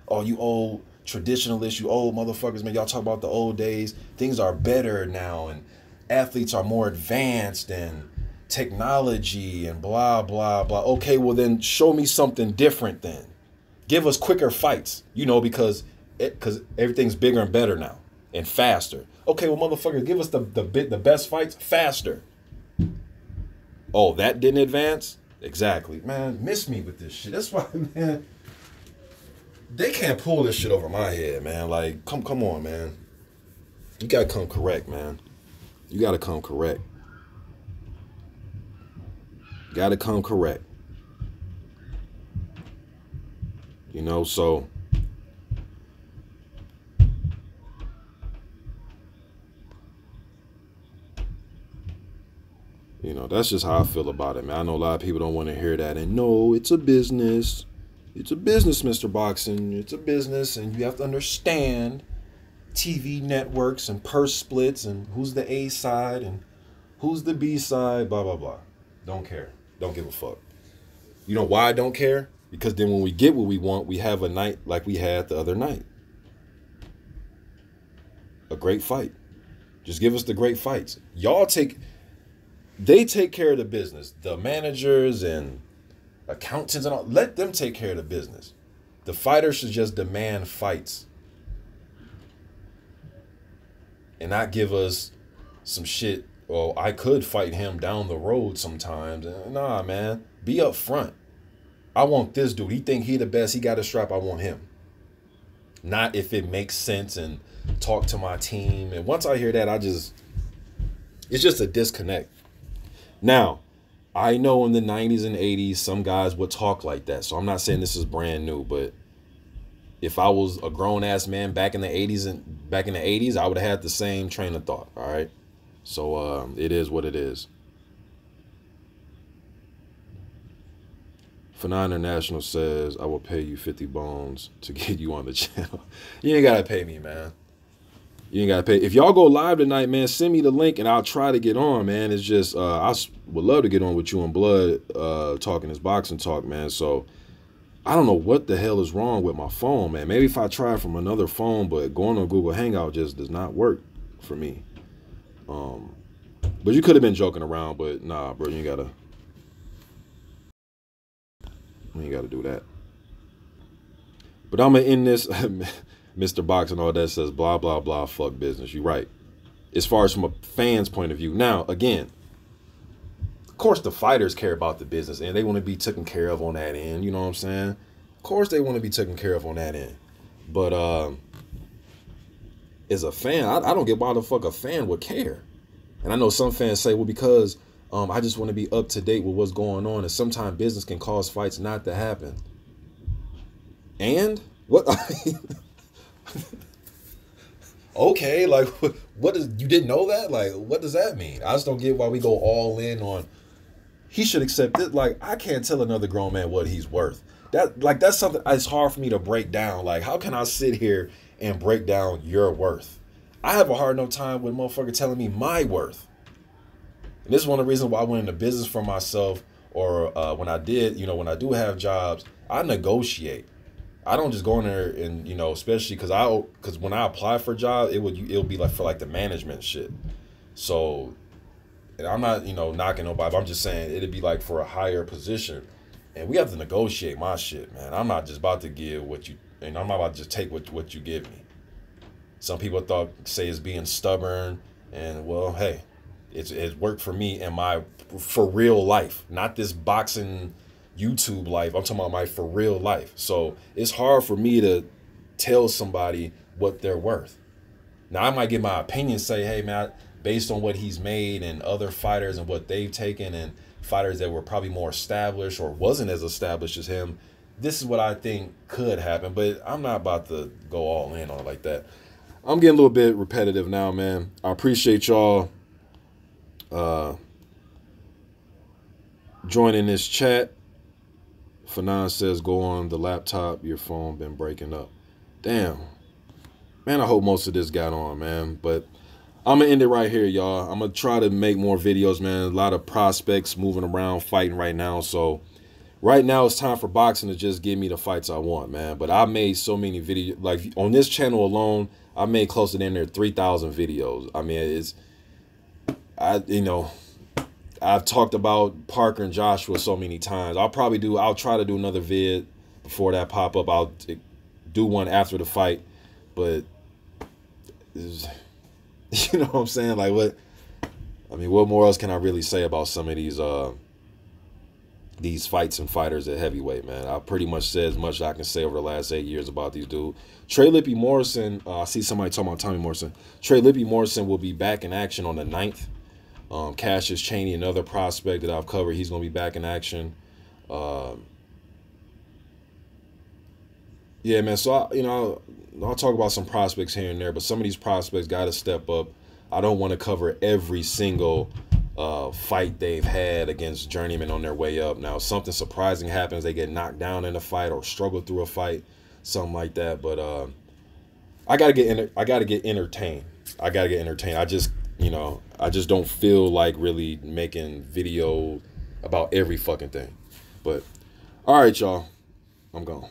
Oh, you old traditionalists, you old motherfuckers, man. Y'all talk about the old days. Things are better now, and athletes are more advanced, and technology and blah, blah, blah. Okay, well then show me something different then. Give us quicker fights, because everything's bigger and better now and faster. Okay, well, motherfucker, give us the best fights faster. Oh, that didn't advance? Exactly. Man, miss me with this shit. That's why, man, they can't pull this shit over my head, man. Like, come on, man. You gotta come correct, man. You gotta come correct. Got to come correct. So that's just how I feel about it, man. I know a lot of people don't want to hear that. And no, it's a business. It's a business, Mr. Boxing. It's a business, and you have to understand TV networks and purse splits and who's the A side and who's the B side, blah, blah, blah. Don't care. Don't give a fuck. You know why I don't care? Because then when we get what we want, we have a night like we had the other night. A great fight. Just give us the great fights. They take care of the business. The managers and accountants and all, let them take care of the business. The fighters should just demand fights. And not give us some shit. Well, I could fight him down the road sometimes. Nah, man. Be up front. I want this dude. He think he the best. He got a strap. I want him. Not if it makes sense, and talk to my team. And once I hear that, it's just a disconnect. Now, I know in the 90s and 80s, some guys would talk like that. So I'm not saying this is brand new, but if I was a grown-ass man back in the 80s, I would have had the same train of thought, all right? So it is what it is. Fanon International says, I will pay you 50 bones to get you on the channel. You ain't got to pay me, man. You ain't gotta pay. If y'all go live tonight, man, send me the link and I'll try to get on, man. It's just would love to get on with you and Blood, talking this boxing talk, man. So I don't know what the hell is wrong with my phone, man. Maybe if I try from another phone, but going on Google Hangout just does not work for me. But you could have been joking around, but nah, bro, you ain't gotta do that. But I'm gonna end this. Mr. Box and all that says blah blah blah, fuck business. You're right. As far as from a fan's point of view. Now, again, of course the fighters care about the business and they want to be taken care of on that end. You know what I'm saying? Of course they want to be taken care of on that end. But as a fan, I don't get why the fuck a fan would care. And I know some fans say, well, because I just want to be up to date with what's going on, and sometimes business can cause fights not to happen. And what? Okay, like what is, you didn't know that? Like, what does that mean? I just don't get why we go all in on he should accept it. Like, I can't tell another grown man what he's worth. That's something it's hard for me to break down. Like, how can I sit here and break down your worth? I have a hard enough time with a motherfucker telling me my worth. And this is one of the reasons why I went into business for myself, or when I did, you know, when I do have jobs, I negotiate. I don't just go in there and, you know, especially because when I apply for a job, it'll be like for like the management shit. So, and I'm not, you know, knocking nobody, but I'm just saying it'd be like for a higher position, and we have to negotiate my shit, man. I'm not just about to give what you, and I'm not about to just take what you give me. Some people say it's being stubborn, and well, hey, it's worked for me in my for real life, not this boxing YouTube life. I'm talking about my for real life. So it's hard for me to tell somebody what they're worth. Now I might give my opinion, say, hey man, based on what he's made and other fighters and what they've taken and fighters that were probably more established or wasn't as established as him, this is what I think could happen. But I'm not about to go all in on it like that. I'm getting a little bit repetitive now, man. I appreciate y'all joining this chat. Fanon says, go on the laptop, your phone been breaking up. Damn. Man, I hope most of this got on, man. But I'm going to end it right here, y'all. I'm going to try to make more videos, man. A lot of prospects moving around, fighting right now. So right now it's time for boxing to just give me the fights I want, man. But I made so many videos. Like on this channel alone, I made close to there 3,000 videos. I mean, I've talked about Parker and Joshua so many times. I'll try to do another vid before that pop up. I'll do one after the fight. But you know what I'm saying? Like what more else can I really say about some of these fights and fighters at heavyweight, man? I pretty much said as much as I can say over the last 8 years about these dudes. Trey Lippy Morrison, I see somebody talking about Tommy Morrison. Trey Lippy Morrison will be back in action on the 9th. Cassius Chaney, another prospect that I've covered, he's going to be back in action. Yeah, man, so I'll talk about some prospects here and there, but some of these prospects got to step up. I don't want to cover every single fight they've had against journeymen on their way up. Now, if something surprising happens, they get knocked down in a fight or struggle through a fight, something like that. But I gotta get entertained. I just don't feel like really making video about every fucking thing. But all right, y'all, I'm gone.